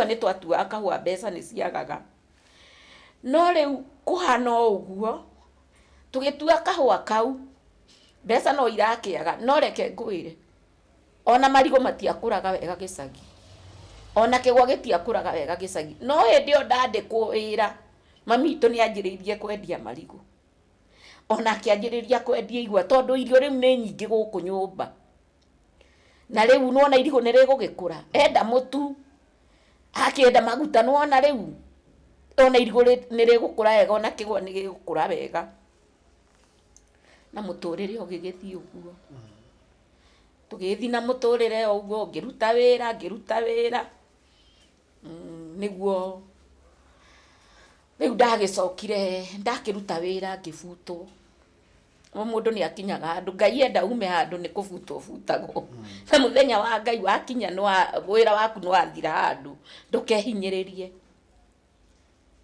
twa nĩ twatua kahũa mbeca nĩ ciagaga no rĩu kũhana ũguo tũgĩtua kahũa kau mbeca no irakĩaga no reke ngwĩre ona marigũ matiakũraga wega gĩcagi ona kĩgwa gĩtiakũraga wega gĩcagi no hĩndĩ ĩyo ndandĩkwo wĩra mami witũ nĩanjĩrĩirie kwendia marigũ ona akĩanjĩrĩria kwendia igwa tondũ irio rĩu nĩ nyingĩ gũkũ nyũmba na rĩu nona irigũ nĩrĩgũgĩkũra enda mũtu akĩenda maguta nona rĩu ona irigũ nĩrĩgũkũra wega ona kĩgwa nĩgĩgũkũra wega na mũtũrĩre ũgĩgĩthiĩ ũguo tũgĩthiĩ na mũtũrĩre ũguo ngĩruta wĩra nĩguo rĩu ndagĩcokire ndakĩruta wĩra ngĩbutwo mũndũ nĩakinyaga handũ Ngai enda ume handũ nĩ kũbutwo butagwo na mũthenya wa Ngai wakinya wĩra waku nĩwathira handũ ndũkehinyĩrĩrie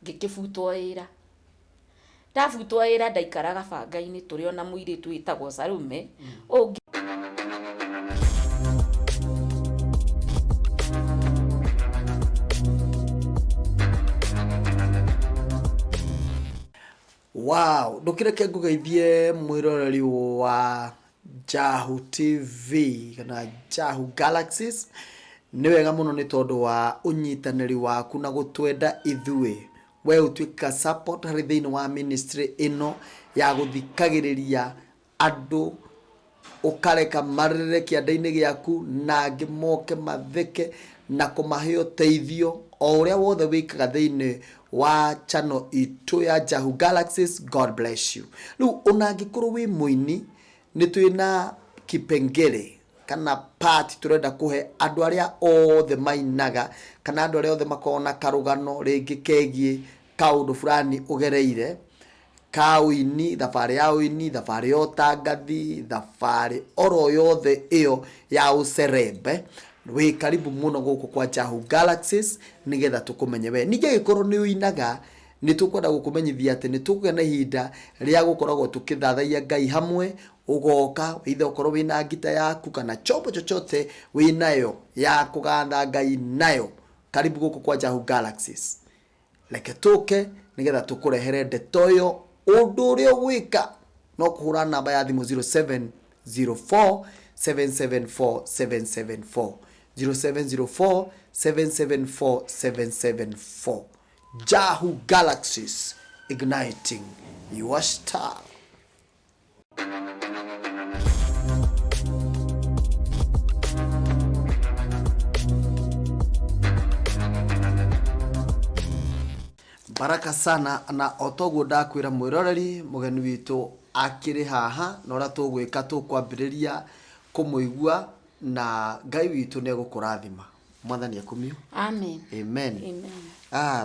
ngĩkĩbutwo wĩra ndabutwo wĩra ndaikara gabanga-inĩ tũrĩ ona mũirĩtu wĩtagwo Salume Wow, ndukireke ngugeithie mwiroreri wa Njahu TV kana Njahu Galaxies ni wega muno ni tondu wa unyitaniri waku na gutwenda ithuĩ we utuika support hari thiini wa ministry ino ya guthikagiriria andu ukareka marire kianda-ini giaku na angĩ moke matheke na kumahe uteithio o uria wothe wikaga thiini wa channel itu ya Njahu Galaxies. God bless you. Riu unangikorwo wi muini ni twina kipengele kana part turenda kuhe andu aria othe mainaga kana andu aria othe makona karugano ringi kegie kaundu fulani ugereire kauini thabari ya uini thabari ya utangathi thabari oro yothe iyo ya ucerembe we karibu muno guku kwa Njahu Galaxies nigetha tukumenye we ninge gikorwo ni uinaga ni tukwenda gukumenyithia ati ni tukugĩa na ihinda ria gukoragwo tukithathaia Ngai hamwe ugoka ithe ukorwo wina ngita yaku kana chombo chochote winayo ya kuganda Ngai nayo karibu guku kwa Njahu Galaxies leke tuke nigetha tukurehere ndeto yo undu uria gwika no kuhura namba ya thimu 0704 774 774 0704 774 774. Njahu Galaxies, igniting your star. Baraka sana na otoguo ndakwira mwiroreri mugeni witu akiri haha na ora tugwika tukwambiriria kumuigua na Ngai witu ne gukurathima mwathani akumio. Amen. Amen.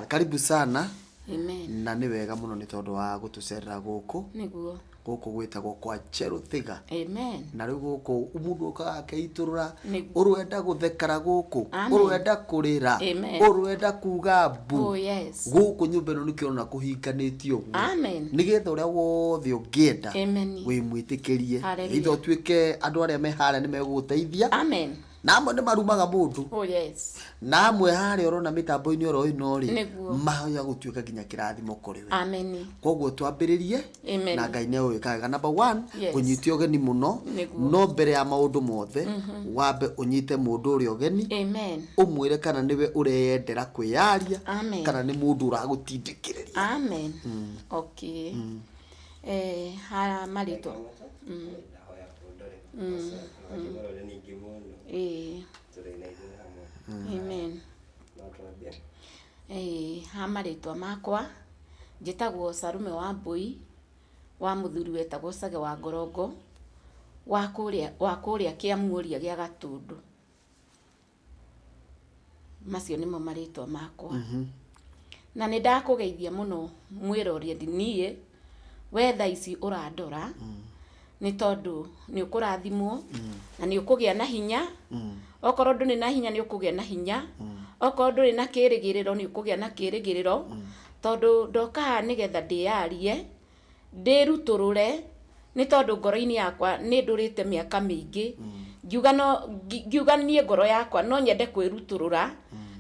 Karibu sana. Amen. Na ni wega muno ni tondu wa gutucerera guku niguo guku gwitagwo kwa Cheruthiga. Amen. Na riu guku umundu akaiturura urwenda guthekara guku urwenda kurira urwenda kuga bu. Oh yes. Guku nyumba ino nikiona kuhinganitio. Amen. Nigetha uria wothe ungienda wi mwitikirie itho tuike andu aria mehara ni meguteithia. Amen. Namwe ni marumaga mundu. Oh yes. Namwe hari orona mitambo-ini oro ino ri mahoya gutuika nginya kirathimo kuri we. Amen. Koguo twambiririe na Ngai ne wikaga number 1 unyite ogeni muno no mbere ya maundu mothe wambe unyite mundu uri ogeni. Amen. Umwire kana niwe ureyendera kwiyaria kana ni mundu uragutindikiriria. Amen. Okay. Hara marito. Amen. Hamaritwa makwa njitagwo Salume wa Mbui wa muthuri wetagwo Sage wa Ngorongo wa kuria Kiamuria gya Gatundu. Macio nimo maritwa makwa. Na nĩ ndakugeithia muno mwiroreri nie wetha ici urandora ni tondu ni ukurathimwo na ni ukugia na hinya okorwo nduri na hinya ni ukugia na hinya okorwo nduri na kirigiriro ni ukugia na kirigiriro tondu ndoka nigetha ndiarie ndiruturure ni tondu ngoro-ini yakwa ni ndurite miaka mingi ngiuga nie ngoro yakwa no nyende kwiruturura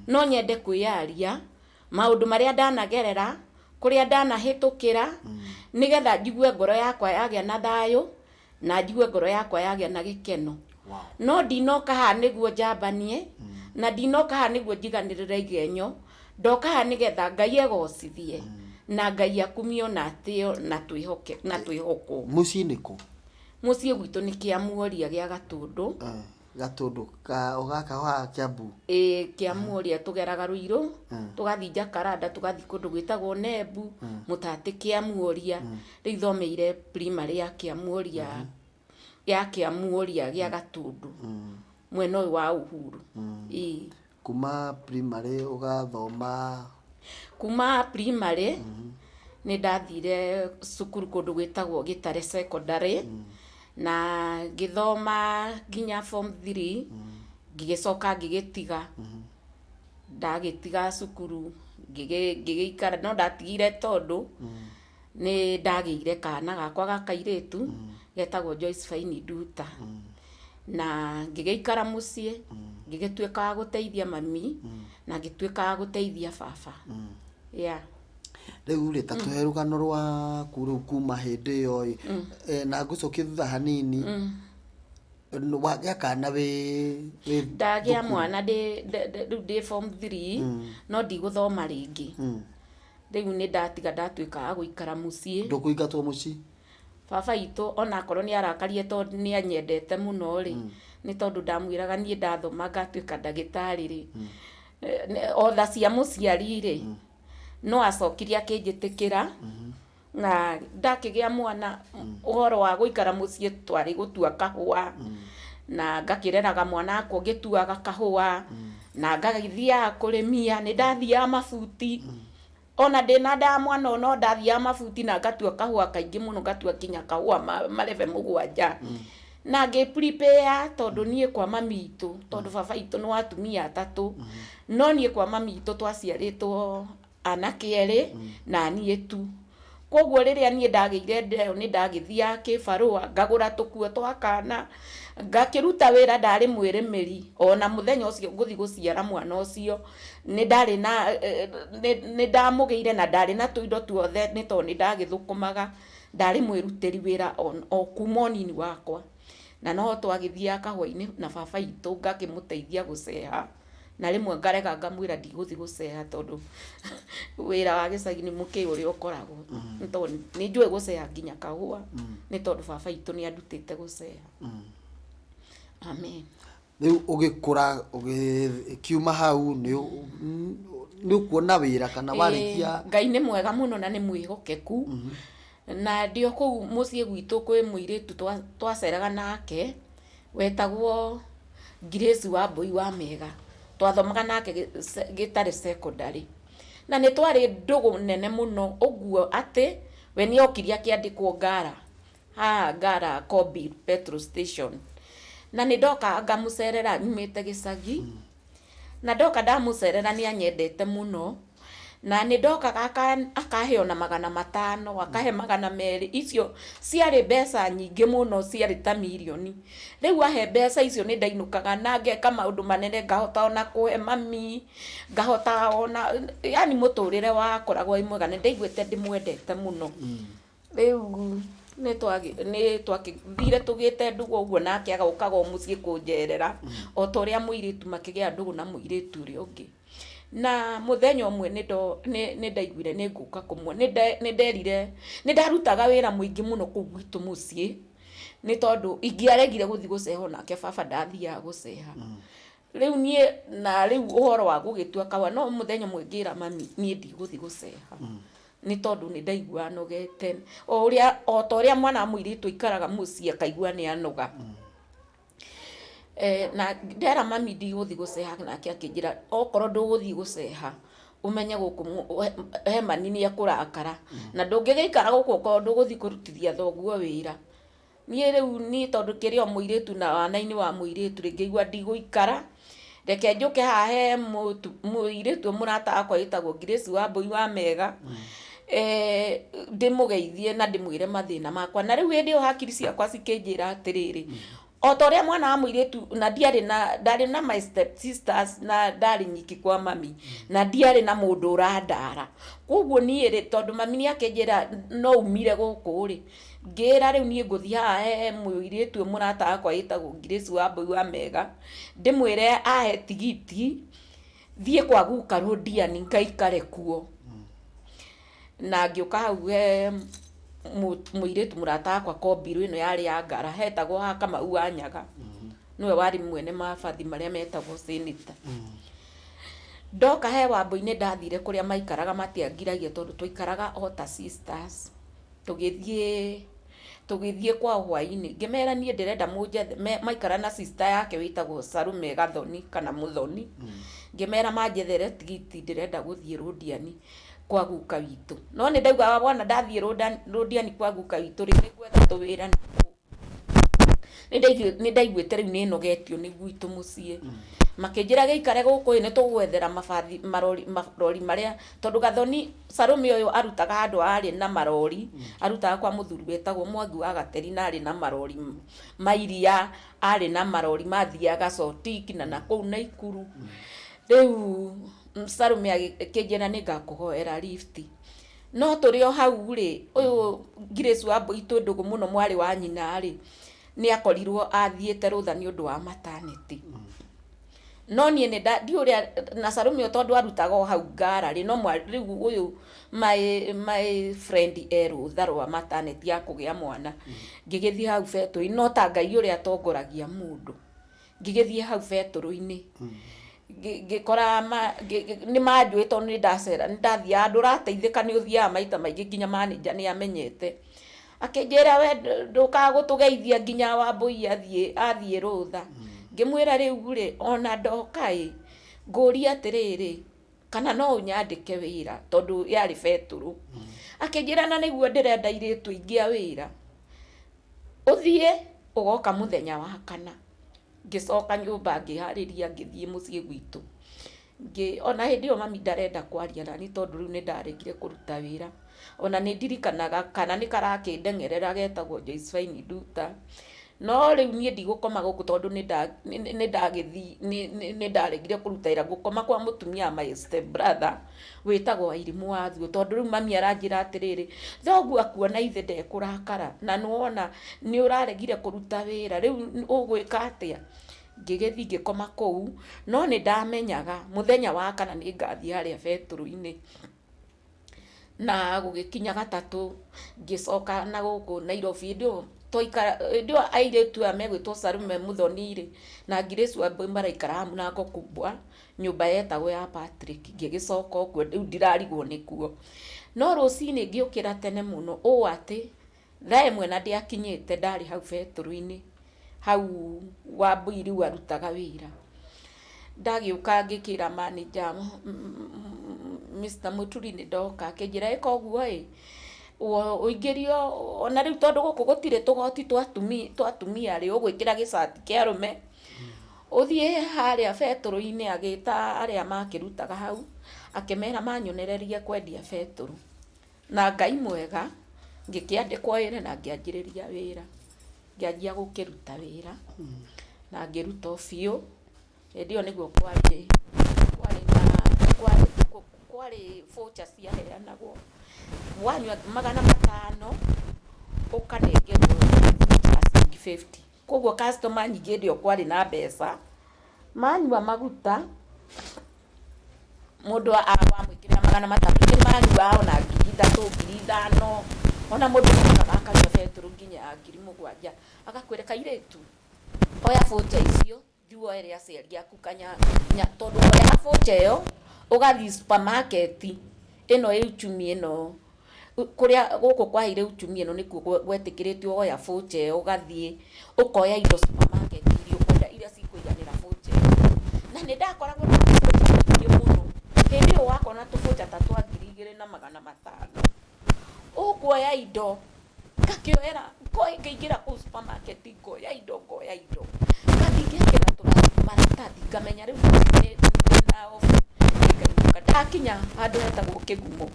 no nyende kwĩyaria maũndũ marĩa ndanagerera kũrĩa ndanahĩtũkĩra nĩgetha njigue ngoro yakwa yagĩa na thayũ na njigue ngoro yakwa yagĩa na gĩkeno. No ndinoka haha nĩguo njambanie na ndinoka haha nĩguo njiganĩrĩre igenyo, ndoka haha nĩgetha Ngai egocithie na Ngai akumio na atĩo na twĩhokwo. Mũciĩ nĩ kũ? Mũciĩ gwitũ nĩ Kĩamũria gĩa Gatũndũ. Gatũndũ gaka wa Kiambu? Kĩamũria tũgeraga Ruiru tũgathiĩ Jacaranda tũgathiĩ kũndũ gwĩtagwo Nembu Mũtatĩ Kĩamũria. Rĩu ithomeire primary ya Kĩamũria gĩa Gatũndũ mwena ũyũ wa Uhuru. Kuma primary ũgathoma? Kuma primary nĩ ndathire cukuru kũndũ gwĩtagwo Gĩtare secondary na ngĩthoma nginya form 3 ngĩgĩcoka ngĩgĩtiga. Ndagĩtiga cukuru ngĩgĩikara, no ndatigire tondũ nĩ ndagĩire kana gakwa ga kairĩtu getagwo Joyce Faini Nduta, na ngĩgĩikara mũciĩ ngĩgĩtuĩka wa gũteithia mami na ngĩtuĩka wa gũteithia baba. Rĩu rĩ ta tũhe rũgano rwaku rĩu kuma hĩndĩ ĩyo na ngũcokie thutha hanini, wagĩa kana ndagĩa mwana rĩu ndĩ form 3 no ndigũthoma rĩngĩ. Rĩu nĩ ndatiga ndatuĩka wa gũikara mũciĩ. Ndũkũingatwo mũciĩ? Baba witũ onakorwo nĩ arakarie tondũ nĩ anyendete mũno rĩ, nĩ tondũ ndamwĩraga niĩ ndathoma ngatuĩka ndagĩtarĩ rĩ, o tha cia mũciari rĩ, no acokirie akĩnjĩtĩkĩra na ndakĩgĩa mwana ũhoro wa gũikara mũciĩ twarĩ gũtua kahũa na ngakĩreraga mwana wakwa ngĩtuaga kahũa na ngagĩthiaga kũrĩmia. Nĩ ndathiaga mabuti ona ndĩna nda mwana no ndathiaga mabuti na ngatua kahũa kaingĩ mũno, ngatua kinya kahũa marebe 7 na ngĩ prepare tondũ niĩ kwa mami itũ, tondũ baba itũ nĩ wa atumia 3 no niĩ kwa mami itũ twaciarĩtwo anake erĩ na niĩ tu. Koguo rĩrĩa niĩ ndagĩire ndeo nĩ ndagĩthiaga kĩbarũa ngagũra tũkuo twa kana ngakĩruta wĩra ndarĩ mwĩrĩmĩri. Ona mũthenya ũcio ngũthiĩ gũciara mwana ũcio nĩ ndarĩ na nĩ ndamũgĩire na ndarĩ na tũindo tuothe nĩ tondũ nĩ ndagĩthũkũmaga, ndarĩ mwĩrutĩri wĩra o kuma ũnini wakwa. Na no twagĩthiaga kahũa-inĩ na baba itũ ngakĩmũteithia gũceha, na rĩmwe ngarega ngamwĩra ndigũthiĩ gũceha tondũ wĩra wa gĩcagi-inĩ mũkĩĩ ũrĩa ũkoragwo, nĩ tondũ nĩ njũĩ gũceha nginya kahũa nĩ tondũ baba itũ nĩ andutĩte gũceha. Amen. Rĩu ũgĩkũra ũgĩkiuma hau nĩ ũkuona wĩra kana warĩkia? Ngai nĩ mwega mũno na nĩ mwĩhokeku. Na ndio kũu mũciĩ gwitũ kwĩ mũirĩtu twaceraga nake wetagwo Grace Wambui wa Mega, twathomaga nake Gĩtare secondary na nĩ twarĩ ndũgũ nene mũno ũguo atĩ we nĩ okirie akĩandĩkwo Ngara Kobi petrol station, na nĩ ndoka ngamũcerera nyumĩte gĩcagi na ndoka ndamũcerera nĩ anyendete mũno na nĩ ndoka akahe ona 500 akahe 200. Icio ciarĩ mbeca nyingĩ mũno, ciarĩ ta mirioni. Rĩu ahe mbeca icio nĩ ndainũkaga na ngeka maũndũ manene, ngahota ona kũhe mami, ngahota ona yani mũtũrĩre wakoragwo mwega, nĩ ndaiguĩte ndĩmwendete mũno. Rĩu nĩ twakĩthire tũgĩte ndũgũ ũguo nake agaukaga mũciĩ kũnjerera o ta ũrĩa mũirĩtu makĩgĩa ndũgũ na mũirĩtu ũrĩa ũngĩ. Na mũthenya ũmwe nĩ ndaiguire nĩ ngũka kũmuona, nĩ nderire nĩ ndarutaga wĩra mũingĩ mũno kũu gwitũ mũciĩ nĩ tondũ ingĩaregire gũthiĩ gũceha nake baba ndathiaga gũceha. Rĩu niĩ na rĩu ũhoro wa gũgĩtua kahũa, no mũthenya ũmwe ngĩra mami niĩ ndigũthiĩ gũceha nĩ tondũ nĩ ndaigua nogete o ta ũrĩa mwana wa mũirĩtu aikaraga mũciĩ akaigua nĩ anoga. Na ndera mami ndigũthiĩ gũceha, nake akĩnjĩra okorwo ndũgũthiĩ gũceha ũmenye gũkũ he mani nĩ ekũrakara na ndũngĩgĩikara gũkũ okorwo ndũgũthiĩ kũrutithia thoguo wĩra. Niĩ rĩu tondũ kĩrĩ o mũirĩtu na wana-inĩ wa mũirĩtu ngĩigua ndigũikara, reke njũke haha he mũirĩtu mũrata wakwa wĩtagwo Grace Wambui wa Mega ndĩmũgeithie na ndĩmwĩre mathĩna makwa. Na rĩu hĩndĩ ĩyo hakiri ciakwa cikĩnjĩra atĩrĩrĩ, o ta ũrĩa mwana wa mũirĩtu na ndarĩ na my step sisters na ndarĩ nyiki kwa mami na ndiarĩ na mũndũ ũrandara. Koguo niĩ rĩ tondũ mami nĩakĩnjĩra no umire gũkũ rĩ ngĩra rĩu niĩ ngũthiĩ haha he mũirĩtu mũrata wakwa wĩtagwo Grace Wambui wa Mega ndĩmwĩre ahe tigiti thiĩ kwa guka Rodiani ngaikare kuo. Na ngĩũka hau he mũirĩtu mũrata wakwa Kombirũ ĩno yarĩ ya Ngara hetagwo ha Kamau wa Nyaga nĩwe warĩ mwene mabathi marĩa metagwo Senator. Ndoka he Wambũi ndathire kũrĩa maikaraga matiangiragia tondũ twaikaraga o ta sisters. Tũgĩthiĩ kwa hwainĩ ngĩmera niĩ ndĩrenda mũnjethe maikara na sister yake wĩtagwo Sarume Gathoni kana Muthoni. Ngĩmera manjethere tigiti ndĩrenda gũthiĩ Rodiani kwa guka witũ. No nĩ ndauga bwana ndathiĩ Rodiani kwa guka witũ rĩ nĩgwetha tũwĩra nĩ ndaiguĩte rĩu nĩ nogetio nĩ gwitũ mũciĩ. Makĩnjĩra gĩikare gũkũ nĩ tũgwethera marori marĩa tondũ Gathoni Sarume ũyũ arutaga handũ arĩ na marori arutaga kwa mũthuri wetagwo Mwangi wa Gateri na arĩ na marori mairia arĩ na marori mathiaga Sotik na nakũu Naikuru. Rĩu Sarume akĩnjĩra nĩngakũhoera lift. No tũrĩ o hau rĩ ũyũ Grace Wambui ndũgũ mũno mwarĩ wa nyina rĩ nĩakorirwo athiĩte rũtha nĩ ũndũ wa maternity. No niĩ ndiũrĩa na Sarume tondũ arutaga o hau Ngara rĩ no rĩu ũyũ my friend rũtha rwa maternity ya kũgĩa mwana. Ngĩgĩthiĩ hau betũ no ta Ngai ũrĩa atongoragia mũndũ. Ngĩgĩthiĩ hau betũ-inĩ ngĩkora nĩ manjũĩ tondũ nĩ ndacera nĩ ndathiaga ndũrateithĩka nĩ ũthiaga maita maingĩ nginya manager nĩ amenyete. Akĩnjĩra we ndũkaga gũtũgeithia nginya Wambũi athiĩ rũtha. Ngĩmwĩra rĩu rĩ ona ndoka ngũria atĩrĩrĩ kana no ũnyandĩke wĩra tondũ yarĩ betũrũ. Akĩnjĩra na nĩguo ndĩrenda airĩtu aingĩ a wĩra ũthiĩ ũgoka mũthenya wa kana. Ngĩcoka nyũmba ngĩharĩria ngĩthiĩ mũciĩ gwitũ. Ona hĩndĩ ĩyo mami ndarenda kwaria nani tondũ rĩu nĩ ndaregire kũruta wĩra. Ona nĩ ndirikanaga kana nĩ karakĩndengerera getagwo Josephine Nduta. No rĩu niĩ ndigũkoma gũkũ tondũ nĩ ndaregire kũruta wĩra ngũkoma kwa mũtumia my step brother wĩtagwo Wairimu wa Thuo tondũ rĩu mami aranjĩra atĩrĩrĩ thoguo akuona ithe ndekũrakara na nĩwona nĩ ũraregire kũruta wĩra rĩu ũgwĩka atĩa. Ngĩgĩthiĩ ngĩkoma kũu no nĩ ndamenyaga mũthenya wa kana nĩ ngathiĩ harĩa betũrũ-inĩ. Na gũgĩkinya gatatũ ngĩcoka na gũkũ Nairobi ndio airĩtu aya megwĩtwo Sarume Muthoni rĩ na Grace Wambui maraikara hamu na Ngũkũ Mbwa nyũmba yetagwo ya Patrick. Ngĩgĩcoka ũguo rĩu ndirarigwo nĩkuo. No rũcinĩ ngĩũkĩra tene mũno ũũ atĩ thaa ĩmwe na ndĩakinyĩte ndarĩ hau betũrũ-inĩ hau Wambui rĩu arutaga wĩra. Ndagĩũka ngĩkĩra manager Mr. Muturi nĩ ndoka akĩnjĩra ĩka ũguo ũingĩrio ona rĩu tondũ gũkũ gũtirĩ tũgoti twa atumia rĩ ũgwĩkĩra gĩcati kĩa arũme ũthiĩ harĩa betũrũ-inĩ. Agĩta arĩa makĩrutaga hau akĩmera manyonererie kwendia betũrũ na Ngai mwega ngĩkĩandĩkwo wĩra na ngĩanjĩrĩria wĩra ngĩanjia gũkĩruta wĩra na ngĩruta biũ. Hĩndĩ ĩyo nĩguo kwarĩ voucher ciaheanagwo wanyua 500 ũkanengerwo 50. Koguo customer nyingĩ hĩndĩ ĩyo kwarĩ na mbeca manyua maguta mũndũ wamwĩkĩrĩra 500 manyua ona 3,000 5,000 ona mũndũ akanyua betũrũ nginya 7,000 agakwĩra kairĩtu oya voucher icio thiĩ woere aciari aku tondũ woya voucher ĩyo ũgathiĩ supermarket ĩno ĩ Uchumi ĩno kũrĩa gũkũ kwa ire Uchumi ĩno nĩkuo gwetĩkĩrĩtio woya voucher ĩyo ũgathiĩ ũkoya indo supermarket iria ũkwenda iria cikũiganĩra voucher na nĩ ndakoragwo na voucher nyingĩ mũno. Hĩndĩ ĩyo wakona tũvoucher ta twa 2,500 ũkuoya indo ngakĩoera ngĩingĩra kũu supermarket ngoya indo ngathiĩ ngĩkĩra maratathi ngamenya rĩu na off ndakinya handũ hetagwo Kĩgumo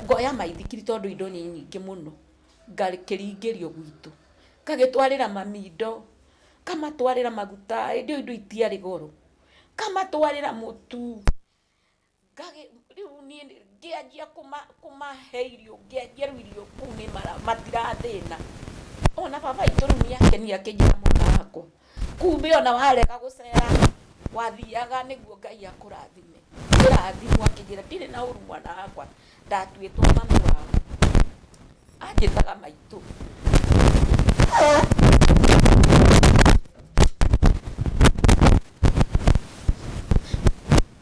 ngoya maithikiri tondũ indo nĩ nyingĩ mũno ngakĩringĩrio gwitũ ngagĩtwarĩra mami indo kamatwarĩra maguta ndio indo itiarĩ goro, kamatwarĩra mũtu rĩu niĩ ngĩanjia kũmahe irio, ngĩanjia rĩu irio kũu nĩ matirathĩna. Ona baba witũ rĩu nĩakenia akĩnjĩra mwana wakwa, kumbe ona warega gũcera wathiaga nĩguo Ngai akũrathime. Ndĩrathimwo akĩnjĩra ndirĩ na ũru mwana wakwa, ndatuĩtwo mami wao. Anjĩtaga maitũ.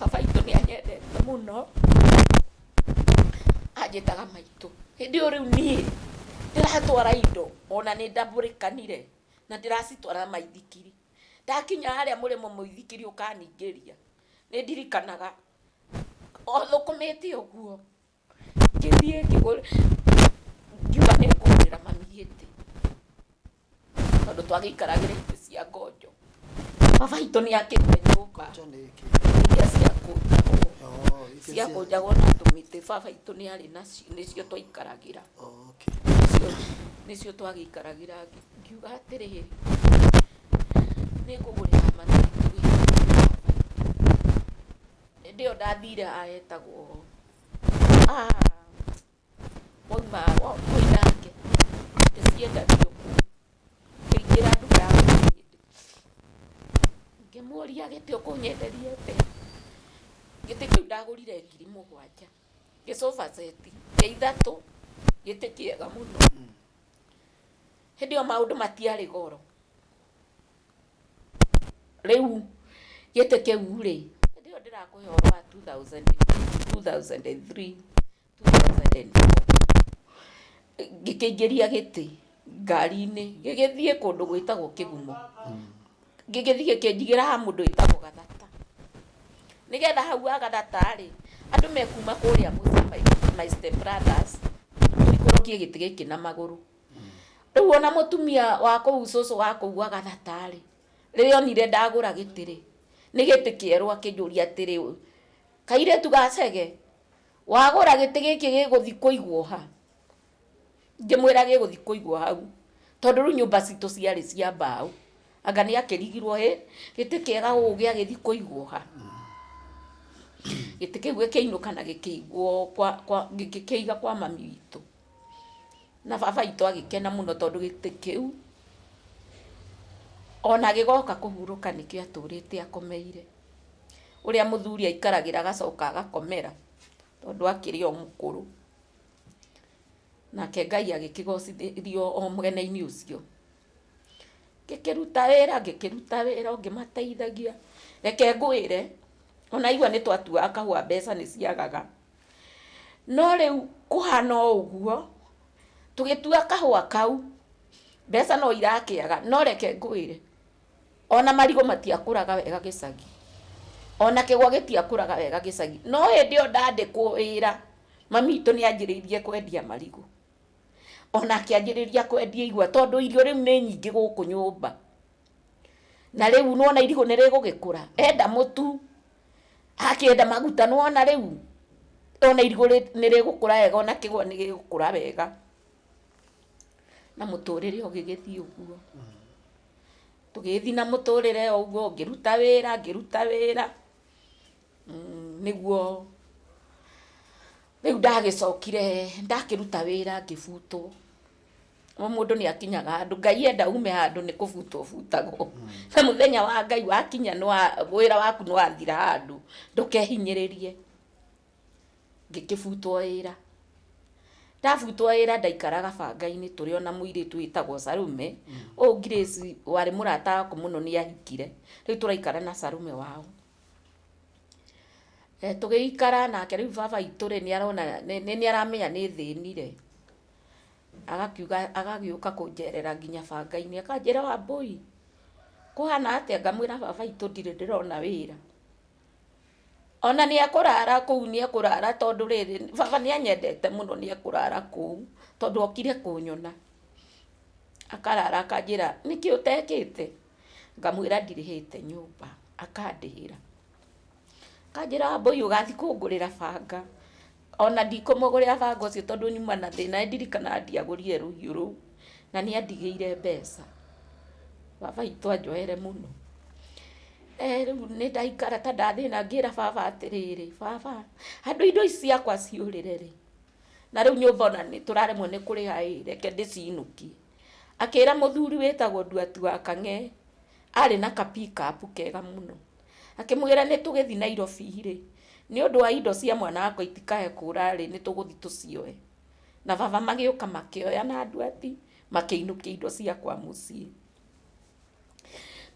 Baba witũ nĩanyendete mũno, anjĩtaga maitũ. Hĩndĩ ĩyo rĩu niĩ ndĩratwara indo, ona nĩ ndambũrĩkanire na ndĩracitwara maithikiri. Ndakinya harĩa mũrĩmo mũithikiri ũkaningĩria, nĩ ndirikanaga o thũkũmĩte ũguo, ngĩthiĩ ngiuga nĩ ngũgũrĩra mami gĩtĩ, tondũ twagĩikaragĩra itĩ cia ngonjo. Baba witũ nĩakĩte nyũmba iria ciakũnjagwo na tũmĩtĩ. Baba witũ nĩarĩ nacio, nĩcio twaikaragĩra, nĩcio twagĩikaragĩra. Ngiuga atĩrĩrĩ, nĩ ngũgũrĩra mami gĩtĩ. Hĩndĩ ĩyo ndathire ahetagwo Moima Koinange, ndĩciendagio kũu, ngĩingĩra nduka ya gĩtĩ, ngĩmũria gĩtĩ ũkũnyenderia atĩa? Gĩtĩ kĩu ndagũrire 7,000, gĩcoba seti gĩa 3, gĩtĩ kĩega mũno. Hĩndĩ ĩyo maũndũ matiarĩ goro. Rĩu gĩtĩ kĩu rĩ, hĩndĩ ĩyo ndĩrakũhe ũhoro wa 2003, 2004, ngĩkĩingĩria gĩtĩ ngari-inĩ gĩgĩthiĩ kũndũ gwĩtagwo Kĩgumo, gĩgĩthiĩ gĩkĩnjigĩra ha mũndũ wĩtagwo Gathata, nĩgetha hau ha Gathata rĩ, andũ mekuma kũrĩa mũciĩ my step brothers tũikũrũkie gĩtĩ gĩkĩ na magũrũ. Rĩu ona mũtumia wa kũu cũcũ wa kũu wa Gathata rĩ, rĩrĩa onire ndagũra gĩtĩ rĩ, nĩ gĩtĩ kĩerũ akĩnjũria atĩrĩ, kairĩtu gacege, wagũra gĩtĩ gĩkĩ gĩgũthiĩ kũigwo ha? Ngĩmwĩra gĩgũthiĩ kũigwo hau, tondũ rĩu nyũmba citũ ciarĩ cia mbaũ. Anga nĩakĩrigirwo, gĩtĩ kĩega ũũ gĩagĩthiĩ kũigwo ha? Gĩtĩ kĩu gĩkĩinũka na gĩkĩigwo gĩkĩiga kwa mami witũ. Na baba witũ agĩkena mũno tondũ gĩtĩ kĩu ona gĩgoka kũhurũka nĩkĩo atũrĩte akomeire. Ũrĩa mũthuri aikaragĩra agacoka agakomera, tondũ akĩrĩ o mũkũrũ. Nake Ngai agĩkĩgocithĩrio o mũgeni-inĩ ũcio. Ngĩkĩruta wĩra ngĩmateithagia. Reke ngwĩre, ona igua nĩ twatuaga kahũa mbeca nĩ ciagaga. No rĩu kũhana o ũguo, tũgĩtua kahũa kau, mbeca no irakĩaga. No reke ngwĩre, ona marigũ matiakũraga wega gĩcagi, ona kĩgwa gĩtiakũraga wega gĩcagi. No hĩndĩ ĩyo ndandĩkwo wĩra, mami witũ nĩanjĩrĩirie kwendia marigũ, ona akĩanjĩrĩria kwendia igwa, tondũ irio rĩu nĩ nyingĩ gũkũ nyũmba. Na rĩu nĩwona irigũ nĩrĩgũgĩkũra, enda mũtu, akĩenda maguta, nĩwona rĩu ona irigũ nĩrĩgũkũra wega, ona kĩgwa nĩgĩgũkũra wega. Na mũtũrĩre ũgĩgĩthiĩ ũguo. Tũgĩthiĩ na mũtũrĩre ũguo, ngĩruta wĩra nĩguo rĩu ndagĩcokire, ndakĩruta wĩra ngĩbutwo. O mũndũ nĩakinyaga handũ, Ngai enda ume handũ nĩ kũbutwo ũbutagwo. Na mũthenya wa Ngai wakinya wĩra waku nĩwathira handũ, ndũkehinyĩrĩrie. Ngĩkĩbutwo wĩra. Ndabutwo wĩra ndaikaraga banga-inĩ, tũrĩ ona mũirĩtu wĩtagwo Sarume. Ũyũ Grace warĩ mũrata wakwa mũno nĩahikire. Rĩu tũraikara na Sarume wao. Tũgĩikara nake rĩu baba witũ rĩ nĩarona nĩaramenya nĩthĩnire. Agagĩũka kũnjerera nginya banga-inĩ, akanjĩra Wambũi, kũhana atĩa? Ngamwĩra baba witũ ndirĩ ndĩrona wĩra. Ona nĩekũrara kũu, nĩekũrara tondũ rĩrĩ baba nĩanyendete mũno, nĩekũrara kũu tondũ okire kũnyona. Akarara akanjĩra nĩkĩ ũtekĩte? Ngamwĩra ndirĩhĩte nyũmba. Akandĩhĩra. Akanjĩra Wambũi ũgathiĩ kũngũrĩra banga. Ona ndikũmũgũrĩra banga ũcio tondũ nyuma na thĩna, ndirikana ndiagũrire rũhiũ rũu na nĩandigĩire mbeca. baba itu anjoere muno riu ni ndaikara ta ndathina ngira baba atiriri baba andu indo ici ciakwa ciurire ri na riu nyumba ona ni turaremwo ni kuriha reke ndicinukie akira muthuri witagwo Nduatu wa Kang'e ari na ka pick up kega muno akimwira ni tugithi Nairobi ri ni undu wa indo cia mwana wakwa itikahe kura ri ni tuguthi tucioe na baba magiuka makioya na Nduati makiinukia indo ciakwa mucii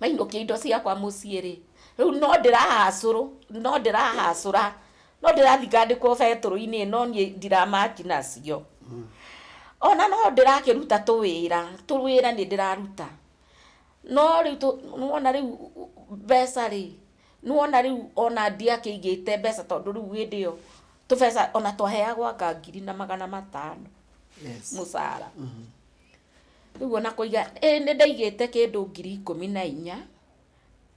mainukia indo ciakwa mucii ri riu no ndirahacura no ndirathingandikwo beturu-ini no nie ndiramaki nacio ona no ndirakiruta tuwira ni ndiraruta no riu nuona riu mbeca ri nuona riu ona ndiakigite mbeca tondu riu hindi yo tubeca ona twaheagwa 2,500 Yes. musara riu ona kuiga ni ndaigite kindu 14,000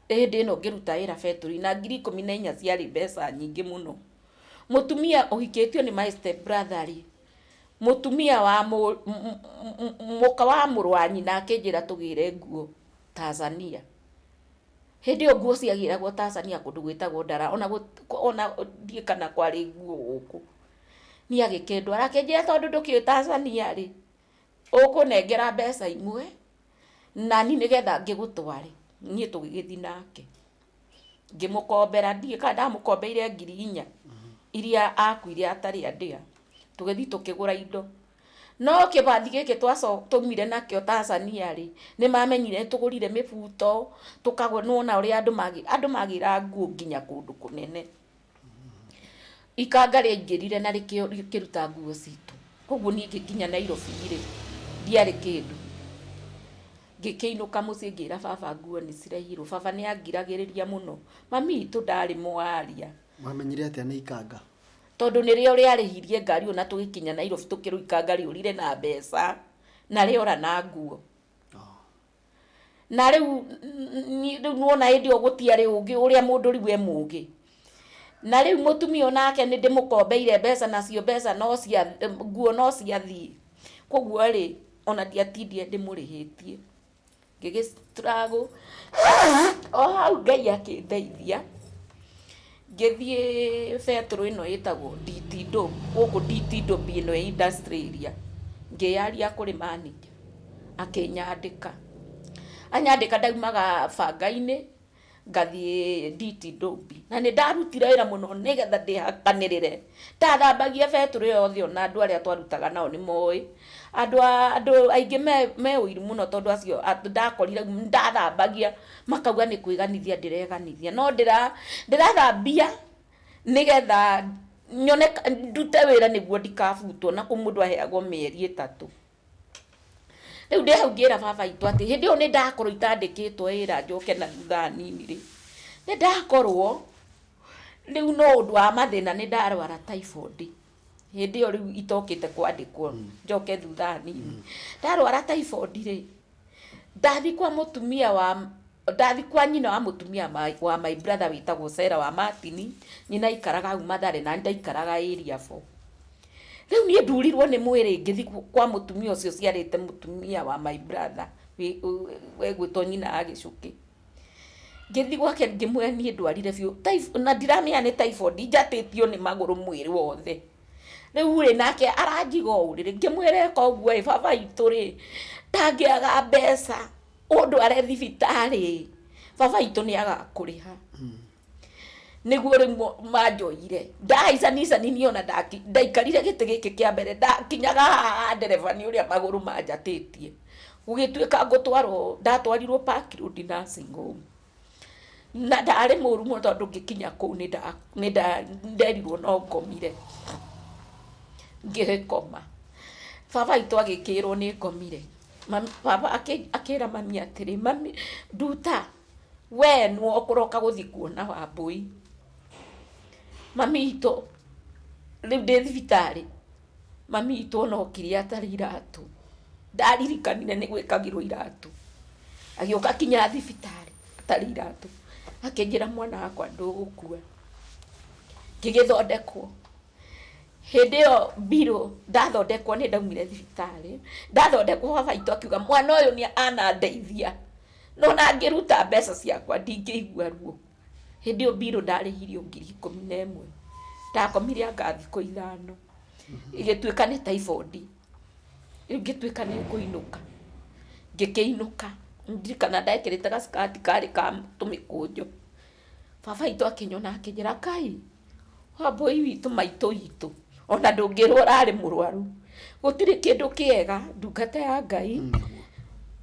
hindi no ngiruta wira beturi na 14,000 ciari mbeca nyingi muno mutumia uhikitio ni my step brother ri mutumia wa muka wa muru wa nyina akinjira tugire nguo Tanzania hindi yo nguo ciagiragwo Tanzania kundu gwitagwo Ndara ona ndie kana kwari nguo guku ni agikendwa arakinjira tondu ndukiu Tanzania ri ukunengera mbeca imwe na ni nigetha ngigutware nie tugigithi nake ngimukombera ndie kana ndamukombeire 4,000 iria akuire atari andia tugithi tukigura indo no kibathi giki tumire nakio Tanzania ri ni mamenyire tugurire mibuto tukagwo nuona uri andu magira nguo nginya kundu kunene ikanga ringirire na rikiruta nguo citu koguo ni ngikinya Nairobi ri ndiari kindu ngikiinuka mucii ngira baba nguo ni cirehirwo baba ni angiragiriria muno mami itu ndari mwaria Mwamenyire atia ni ikanga tondu nirio riarihirie ngari ona tugikinya Nairobi tukiruika ngari urire na mbeca na riora na nguo na riu nuona hindi o gutiari ungi uria mundu riu e mugi na riu mutumia onake ni ndimukombeire mbeca nacio mbeca no cia nguo no ciathii koguo ri ona ndiatindie ndimurihitie ngigistrago hau Ngai akindeithia ngithie beturu ino itagwo DT guku DT Dobi ino industry area ngiaria kuri manager akinyandika anyandika ndaumaga banga-ini ngathie DT Dobi na ni ndarutire wira muno nigetha ndihakanirire ndathambagia beturu yothe ona andu aria twarutaga nao ni moi andu aingi me uiru muno tondu acio ndakorire ndathambagia makauga ni kwiganithia ndireganithia no ndirathambia nigetha nyone ndute wira niguo ndikabutwo na kumundu aheagwo mieri 3 riu ndi hau ngira baba itu ati hindi yo ni ndakorwo itandikitwo wira njoke na thutha nini ri ni ndakorwo riu no undu wa mathina ni ndarwara typhoid hindi yo riu itokite kwandikwo njoke thutha nini ndarwara typhoid ri ndathi kwa nyina wa mutumia wa my brother witagwo Sarah wa Martin nyina ikaraga hau Mathare na ndaikaraga area 4 riu ni ndurirwo ni mwiri ngithi kwa mutumia ucio ciarite mutumia wa my brother we gwitwo nyina agicuki ngithi gwake ngimwe ni ndwarire biu na ndiramenya ni typhoid njatitio ni maguru mwiri wothe riu ri nake aranjiga urire ngimwire koguo baba itu ri ndangiaga mbeca undu are thibitari baba itu ni agakuriha niguo ri manjoire ndaicanica nini ona ndaikarire giti giki kia mbere ndakinyaga ndereva ni uria maguru manjatitie gugituika ngutwarwo ndatwarirwo Park Road nursing home na ndari muru muno tondu ngikinya kuu ni nderirwo no ngomire ngigikoma baba itu agikirwo ni ngomire baba akira mami atiri mami nduta we no kuroka guthi kuona Wambui mami itu riu ndi thibitari mami itu no kiri atari iratu ndaririkanire ni gwikagirwo iratu agioka kinya thibitari atari iratu akinjira mwana wakwa ndugukua ngigithondekwo hindi yo biro ndathondekwo ni ndaumire thibitari ndathondekwo baba itu akiuga mwana uyu ni anandeithia no na ngiruta mbeca ciakwa ndingĩigua ruo. Hĩndĩ ĩyo mbirũ ndarĩhirio 11,000 ndakomire anga thikũ 5 igĩtuĩka nĩ typhoid, igĩtuĩka nĩ kũinũka, ngĩkĩinũka ndirikana ndekĩrĩte gaskati karĩ ka tũmĩkũnjo. Baba witũ akĩnyona akĩnjĩra Kai, Wambũi witũ maitũ itũ ona ndũngĩrwo ũrarĩ mũrwaru, gũtirĩ kĩndũ kĩega ndungata ya Ngai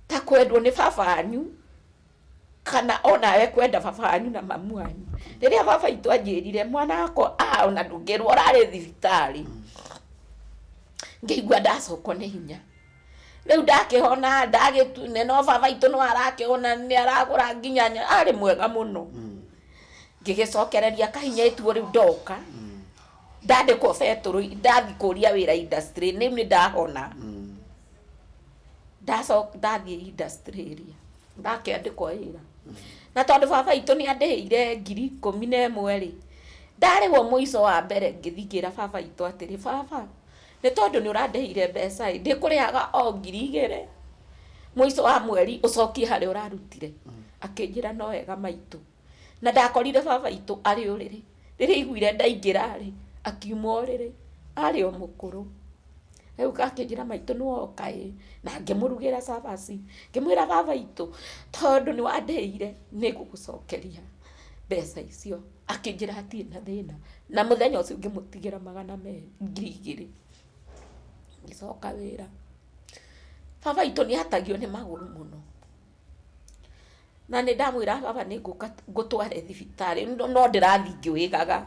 ta kwendwo nĩ baba wanyu kana onawe kwenda baba wanyu na mamu wanyu. Rĩrĩa baba witũ anjĩrire mwana wakwa ona ndũngĩrwo ũrarĩ thibitarĩ, ngĩigua ndacokwo nĩ hinya. Rĩu ndakĩhona ndagĩtune no baba witũ no arakĩhona nĩ aragũra nginya arĩ mwega mũno. Ngĩgĩcokereria kahinya ituo rĩu ndoka ndandĩkwo betũrũ ndathi kũria wĩra industry nĩ ndahona. Ndathiĩ industry ĩrĩa ndakĩandĩkwo wĩra na tondũ baba witũ nĩ andĩhĩire 11,000 rĩ, ndarĩhwo mũico wa mbere ngĩthikĩra baba witũ atĩrĩ, baba nĩ tondũ nĩ ũrandĩhĩire mbeca ndĩkũrĩhaga o 2,000 mũico wa mweri ũcokie harĩa ũrarutire. Akĩnjĩra no wega maitũ, na ndakorire baba witũ arĩ ũrĩrĩ. Rĩrĩa iguire ndaingĩra rĩ akiuma ũrĩrĩ arĩ o mũkũrũ. Rĩu akĩnjĩra maitũ nĩ woka ĩ, na ngĩmũrugĩra cabaci ngĩmwĩra baba witũ tondũ nĩ wandĩhĩire nĩ ngũgũcokeria mbeca icio. Akĩnjĩra hatirĩ na thĩna, na mũthenya ũcio ngĩmũtigĩra 2,000 ngĩcoka wĩra. Baba witũ nĩ atagio nĩ magũrũ mũno, na nĩ ndamwĩra baba nĩ ngũtware thibitarĩ no ndĩrathi ngĩwĩgaga.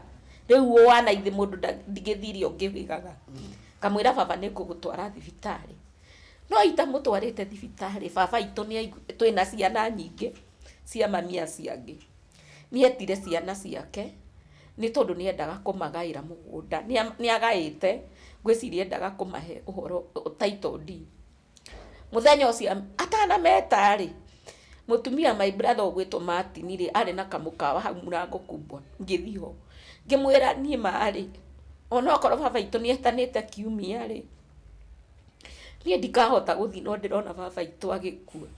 Rĩu wana ithe mũndũ ndigĩthire ũngĩwĩgaga. Kamwĩra baba nĩ ngũgũtwara thibitarĩ, no itamũtwarĩte thibitarĩ. Baba witũ twĩna ciana nyingĩ cia mamia ciangĩ, nĩetire ciana ciake nĩ tondũ nĩ endaga kũmagaĩra mũgũnda. Nĩ agaĩte ngwĩciria endaga kũmahe ũhoro title deed. Mũthenya ũcio atanameta rĩ, mũtumia my brother ũgwĩtwo Martin rĩ arĩ na kamũkawa hau mũrango kubwa. Ngĩthiĩ ho ngĩmwĩra niĩ marĩ ona okorwo baba witũ nĩ etanĩte kiumia rĩ, niĩ ndikahota gũthiĩ no ndĩrona baba witũ agĩkua.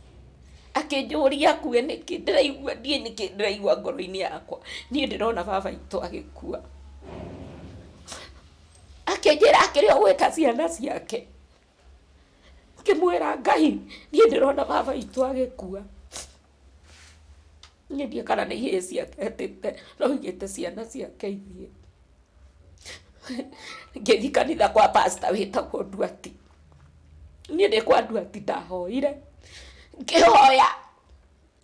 Akĩnjũria akue nĩkĩ ndĩraigua ndiĩ nĩkĩ ndĩraigua ngoro-inĩ yakwa niĩ ndĩrona baba witũ agĩkua. Akĩnjĩra akĩrĩ gwĩka ciana ciake. Ngĩmwĩra Ngai niĩ ndĩrona baba witũ agĩkua. Niĩ ndiĩ kana nĩ ihĩĩ ciake etĩte no igĩte ciana ciake ithiĩ. Ngĩthiĩ kanitha kwa pastor wĩtagwo Nduati. Niĩ ndĩ kwa Nduati ndahoire ngĩhoya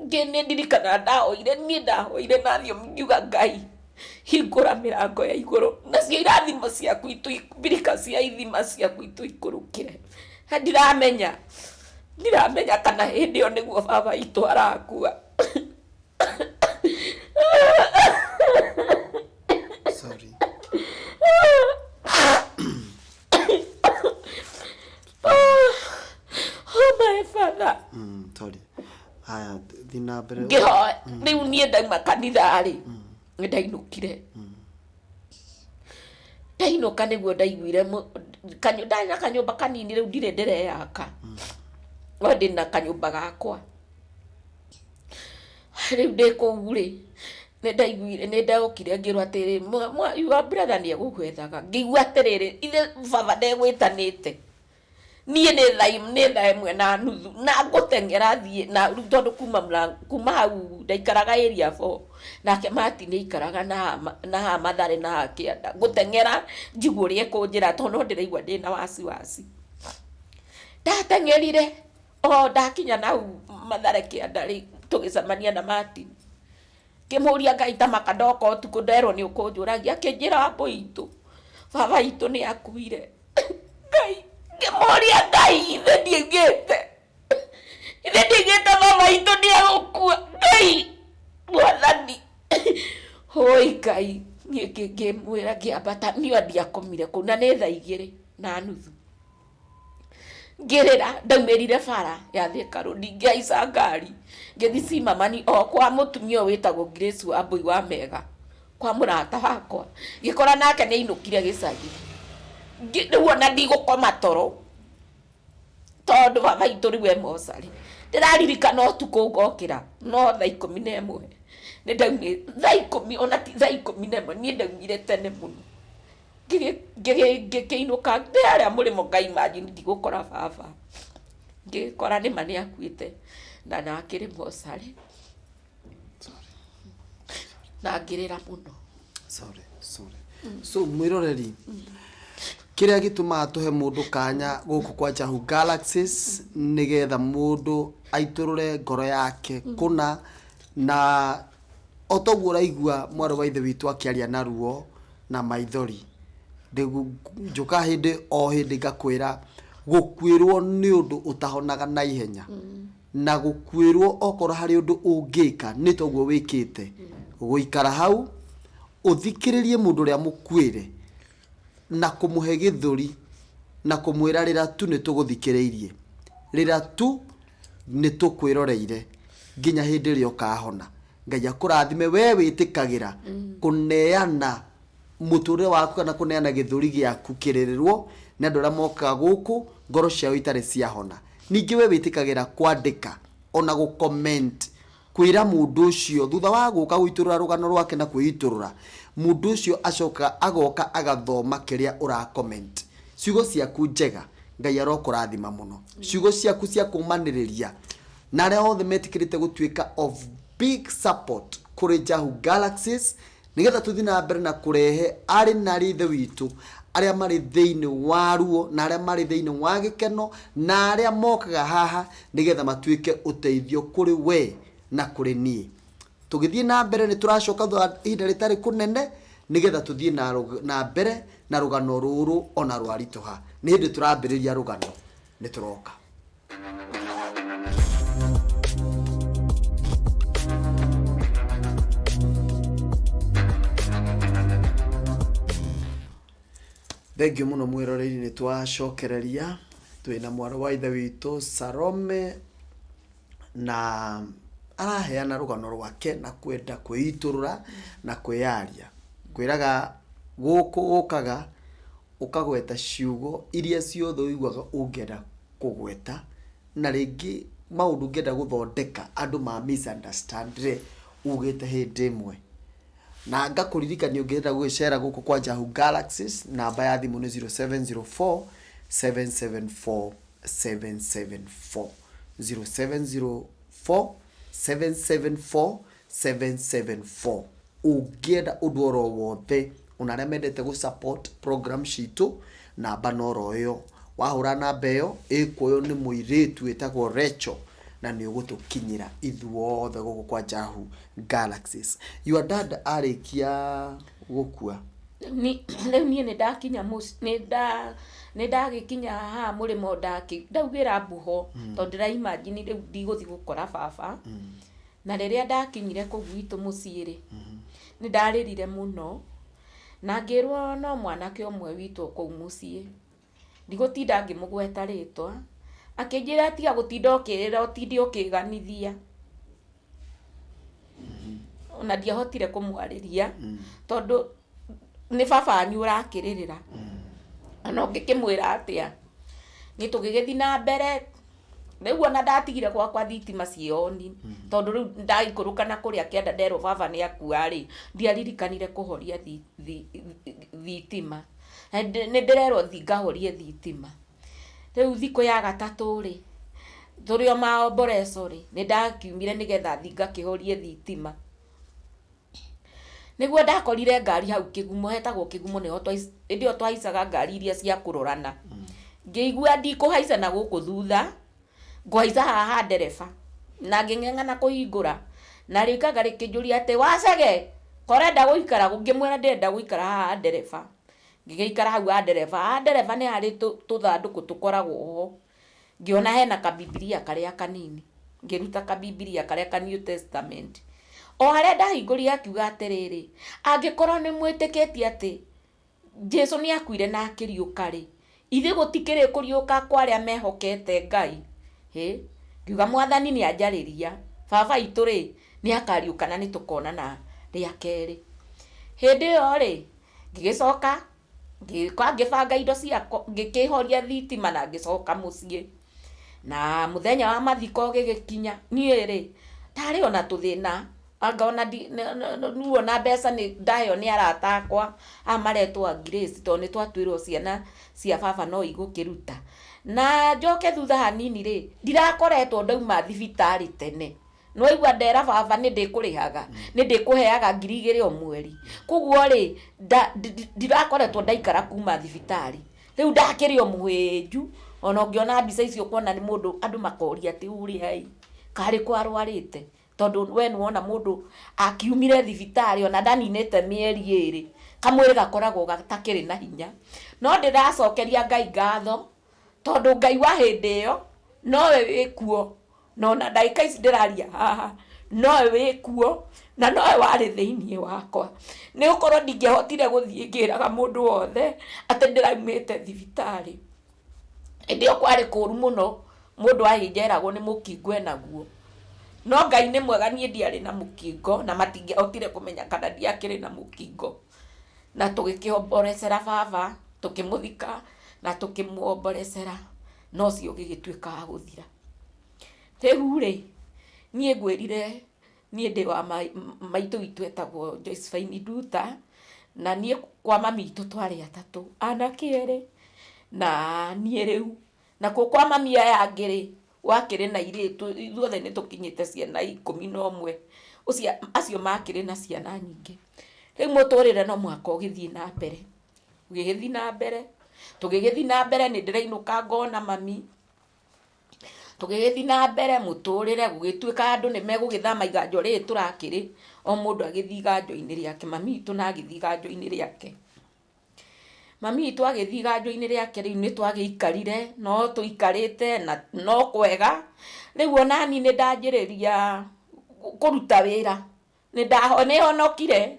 nĩ ndirikana ndahoire niĩ ndahoire na thiomi ngiuga Ngai hingũra mĩrango ya igũrũ nacio irathimo ciaku mbirika cia ithima ciaku ikũrũkĩre. Ndiramenya kana hĩndĩ ĩyo nĩguo baba witũ arakua. Sorry. Oh my father. Sorry. Haya thina mbere. Rĩu niĩ ndaima kanitha rĩ nĩ ndainũkire. Ndainũka nĩguo ndaiguire ndarĩ na kanyũmba kanini rĩu ndirĩ ndĩreyaka. No ndĩ na kanyũmba gakwa. Rĩu ndĩ kũu rĩ nĩ ndaokire ngĩrwo atĩrĩ your brother nĩ egũgwethaga. Ngĩigua atĩrĩrĩ ithe baba ndegwĩtanĩte niĩ nĩ thaa ĩmwe na nuthu na ngũteng'era thiĩ na tondũ kuma hau ndaikaraga area 4 nake Martin nĩ aikaraga na ha Mathare na ha Kĩanda. Ngũteng'era njigua ũrĩa ekũnjĩra tondũ no ndĩraigua ndĩna wasiwasi. Ndateng'erire ndakinya na hau Mathare Kĩanda rĩ tũgĩcemania na Martin. Ngĩmũria Ngai ta makandoka ũtukũ nderwo nĩ ũkũnjũragia. Akĩnjĩra Wambũi witũ baba witũ nĩ akuire. Ngai ngĩmũria Ngai ithe ndiaigĩte baba witũ nĩ egũkua. Ngai mwathani hoi Ngai. Niĩ ngĩmwĩra ngĩambata niĩ ndiakomire kũu na nĩ thaa 2:30. Ngĩrĩra ndaumĩrire bara ya Thika Road ngĩhaica ngari ngĩthiĩ Cimamani kwa mũtumia wĩtagwo Grace Wambũi wa Mega kwa mũrata wakwa. Ngĩkora nake nĩ ainũkire gĩcagi. Rĩu ona ndigũkoma toro tondũ baba witũ rĩu e mocarĩ. ndĩraririkana ũtukũ ngokĩra no thaa 11 nĩ ndaumire thaa 10 ona ti thaa 11 niĩ ndaumire tene mũno ngĩkĩinũka ndĩ harĩa mũrĩmo ngaimagine ndigũkora baba ngĩkora nĩma nĩ akuĩte na nakĩrĩ mocarĩ na ngĩrĩra mũno. Sorry. So mwiroreri kiria gitumaga tuhe mundu kanya guku kwa Njahu Galaxies nigetha mundu aiturure ngoro yake kuna na otoguo raigua mwaro wa ithe witu akiaria na ruo na maithori njuka hindi o hindi ngakwira gukwirwo ni undu utahonaga na ihenya na gukwirwo okora hari undu ungika ni toguo wikite guikara hau uthikiririe mundu ria mukwire na kumuhe githuri na kumwira rira tu ni tuguthikiririe rira tu ni tukwiroreire nginya hindi rio kahona Ngai akurathime we witikagira kuneana muture waku kana kuneana githuri giaku kiririrwo na ndora moka guku ngoro ciao itare ciahona ningi we witikagira kwandika ona gu comment kwira mundu ucio thutha wa guka gwiturura rugano rwake na kwiturura mundu ucio acoka agoka agathoma kiria ura comment ciugo ciaku njega Ngai arokurathima muno ciugo ciaku cia kumaniriria na aria othe metikirite gutuika of big support kuri Njahu Galaxies nigetha tuthi na mbere na kurehe ari na rithe witu aria mari thiini wa ruo na aria mari thiini wa gikeno na aria mokaga haha nigetha matuike uteithio kuri we na kuri nie tugithie na mbere ni turacoka ihinda ritari kunene nigetha tuthie na mbere na rugano ruru ona rwaritoha ni hindi turambiriria rugano ni turoka. Thank you muno mwiroreri ni twacokereria twina mwaro wa ithe witu Salome na araheana rugano rwake na kwenda kwiturura na kwiaria kwiraga guku ukaga ukagweta ciugo iria ciothe uiguaga ungenda kugweta na ringi maundu ngenda guthondeka andu ma misunderstand ugite hindi imwe na ngakuririkania ungenda gwicera guku kwa Njahu Galaxies namba ya thimu ni 0704 774 774 0704 774 774 ungenda udworo wothe unaremendete gu support program shitu namba noroyo wahura namba iyo ikuyo ni muiritu etagwo Recho na ni ugutukinyira ithuothe guku kwa Njahu Galaxies. Your dad arikia gukua ni ni ndakinya ni ndagikinya ha murimo ndaugira mbuho tondu ndira imagine riu ndiguthi gukora baba na riria ndakinyire kugwitu muciiri ni ndaririre muno na ngirwo no mwanake omwe witu kou mucii ndigutinda ngimugweta ritwa akinjira tiga gutinda ukirira utindi ukiganithia ona ndiahotire kumwariria tondu ni baba anyu urakiririra ana ngikimwira atia ni tugigithi na mbere riu ona ndatigire gwakwa thitima cioni tondu riu ndaikũrũkana kuria kianda nderwo baba ni akua ri ndiaririkanire kuhoria thitima ni ndirerwo thingahorie thitima riu thiko ya gatatu ri turi o maomboreco ri ni ndakiumire nigetha thinga kihorie thitima niguo ndakorire ngari hau kigumo hetagwo kigumo niho ndio twaicaga ngari iria cia kurorana ngeigua ndikuhaica na guku thutha ngwaica haha ndereba na nging'eng'ana kuhingura na rikaga rikinjuria ati wacege korenda guikara ngimwira ndenda guikara haha ndereba ngigeikara hau ndereba ni hari tuthanduku tukoragwo ho ngiona hena kabibilia karia kanini ngiruta kabibilia karia ka New Testament o haria ndahingũria akiuga atiriri angikorwo ni mwitikitie ati Jesu ni akuire na akiriuka ri ithe gutikire kuriuka kwa aria mehokete Ngai ngiuga mwathani ni anjariria baba itu ri ni akariuka na ni tukonana ria keri hindi yo ri ngigicoka ngibanga indo ciakwa ngikihoria thitima na ngicoka mucii na muthenya wa mathiko gigikinya nie ri tari ona tuthina angona nuona mbeca ni ndayo ni aratakwa amaretwo Grace to ni twatwirwo ciana cia baba no igukiruta na njoke thutha hanini ri ndirakoretwo ndauma thibitari tene no igwa ndera baba ni ndikurihaga ni ndikuheaga 2,000 o mweri kuguo ri ndirakoretwo ndaikara kuma thibitari riu ndakiri o muhiju ona ungiona mbica icio kuona ni mundu andu makoria ati uri hai kari kwarwarite tondu we nuona mundu akiumire thibitari ona ndaninete mieri 2 kamwiri gakoragwo gatakiri na hinya no ndiracokeria Ngai ngatho tondu Ngai wa hindi iyo nowe wikuo nona ndaika ici ndiraria haha nowe wikuo na nowe wari thiini wakwa ni ukorwo ndingehotire guthie ngiraga mundu wothe ati ndiraumite thibitari ndio kwari kuru muno mundu ahinjeragwo ni mukingo enaguo no Ngai ni mwega nie ndiari na mukingo na matingehotire kumenya kana ndiakiri na mukingo na tugikihomborecera baba tukimuthika na tukimuomborecera no cio gigituika guthira riu ri nie ngwirire nie ndi wa maitu itu etagwo Josephine Nduta na nie kwa mami itu twari atatu anakere na nie riu na kwa mami aya ngiri wakiri na iritu ithuothe ni tukinyite ciana 11 ucia acio makiri na ciana nyingi riu muturire no mwaka ugithii na mbere ugithii na mbere tugigithii na mbere ni ndirainuka ngona mami tugigithii na mbere muturire gugituika andu ni megugithama iganjo ri turakiri o mundu agithii ganjo-ini riake mami itu na agithii ganjo-ini riake mami itu agithii ganjo-ini riake riu ni twagiikarire no tuikarite na no kwega riu onani ni ndanjiriria kuruta wira ni honokire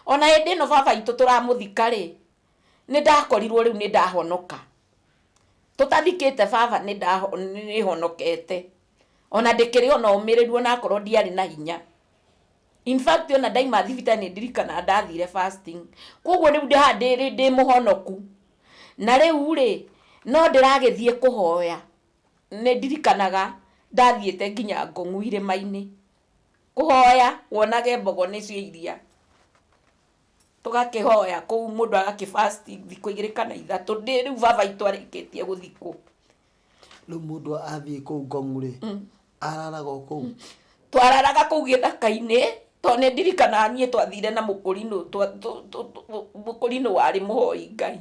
ona hindi no baba itu turamuthika ri ni ndakorirwo riu ni ndahonoka tutathikite baba ni honokete ona ndikiri ona umiriru na korwo ndiari na hinya in fact ona ndaima thibitari ni ndirikana ndathire fasting koguo riu ndihandi ndi muhonoku na riu ri no ndiragithie kuhoya ni ndirikanaga ndathiete nginya Ngong'u irima-ini kuhoya wonage mbogo nicio iria tugakihoya kuu mundu agakifasting thiku 2 kana 3 ndi riu baba itu arikitie guthikwo riu mundu athie kuu Ngong'u ri araraga kuu twararaga kuu githaka-ini to ni ndirikana nie twathire na mukurino wari muhoi Ngai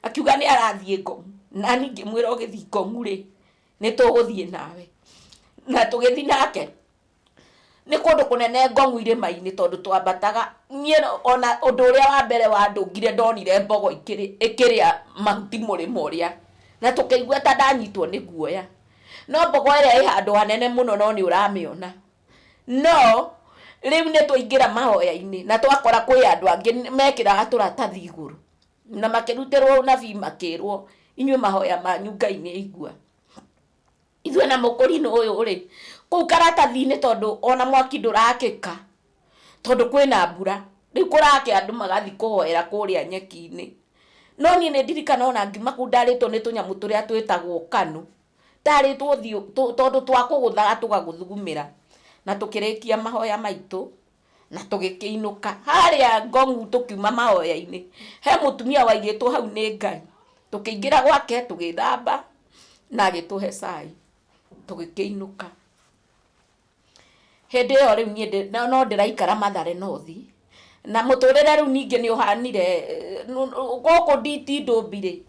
akiuga ni arathie Ngong'u na ningi mwira ugithii Ngong'u ri ni tuguthie nawe na tugithii nake ni kundu kunene Ngong'u irima-ini tondu twambataga nie ona undu uria wa mbere wa ndungire ndonire mbogo ikiria mahuti murima uria na tukiigua ta ndanyitwo ni guoya no mbogo iria i handu hanene muno no ni uramiona no riu ni twaingira mahoya-ini na twakora kwi andu angi mekiraga turatathi iguru na makirutirwo nabii makirwo inyue mahoya manyu Ngai ni igua ithwe na mukurino uyu ri kuu karatathi-ini tondu ona mwaki ndurakika tondu kwina mbura riu kurake andu magathi kuhoera kuria nyeki-ini no nie ni ndirikana ona ngima kuu ndaritwo ni tunyamu turia twitagwo kanu ndaritwo thio tondu twakuguthaga tugaguthugumira na tukirikia mahoya maitu na tugikiinuka haria Ngong'u tukiuma mahoya-ini he mutumia waigitwo hau ni Ngai tukiingira gwake tugithamba na agituhe cai tugikiinuka hindi iyo riu nie no ndiraikara Mathare North na muturire riu ningi ni uhanire guku nditi ndumbi ri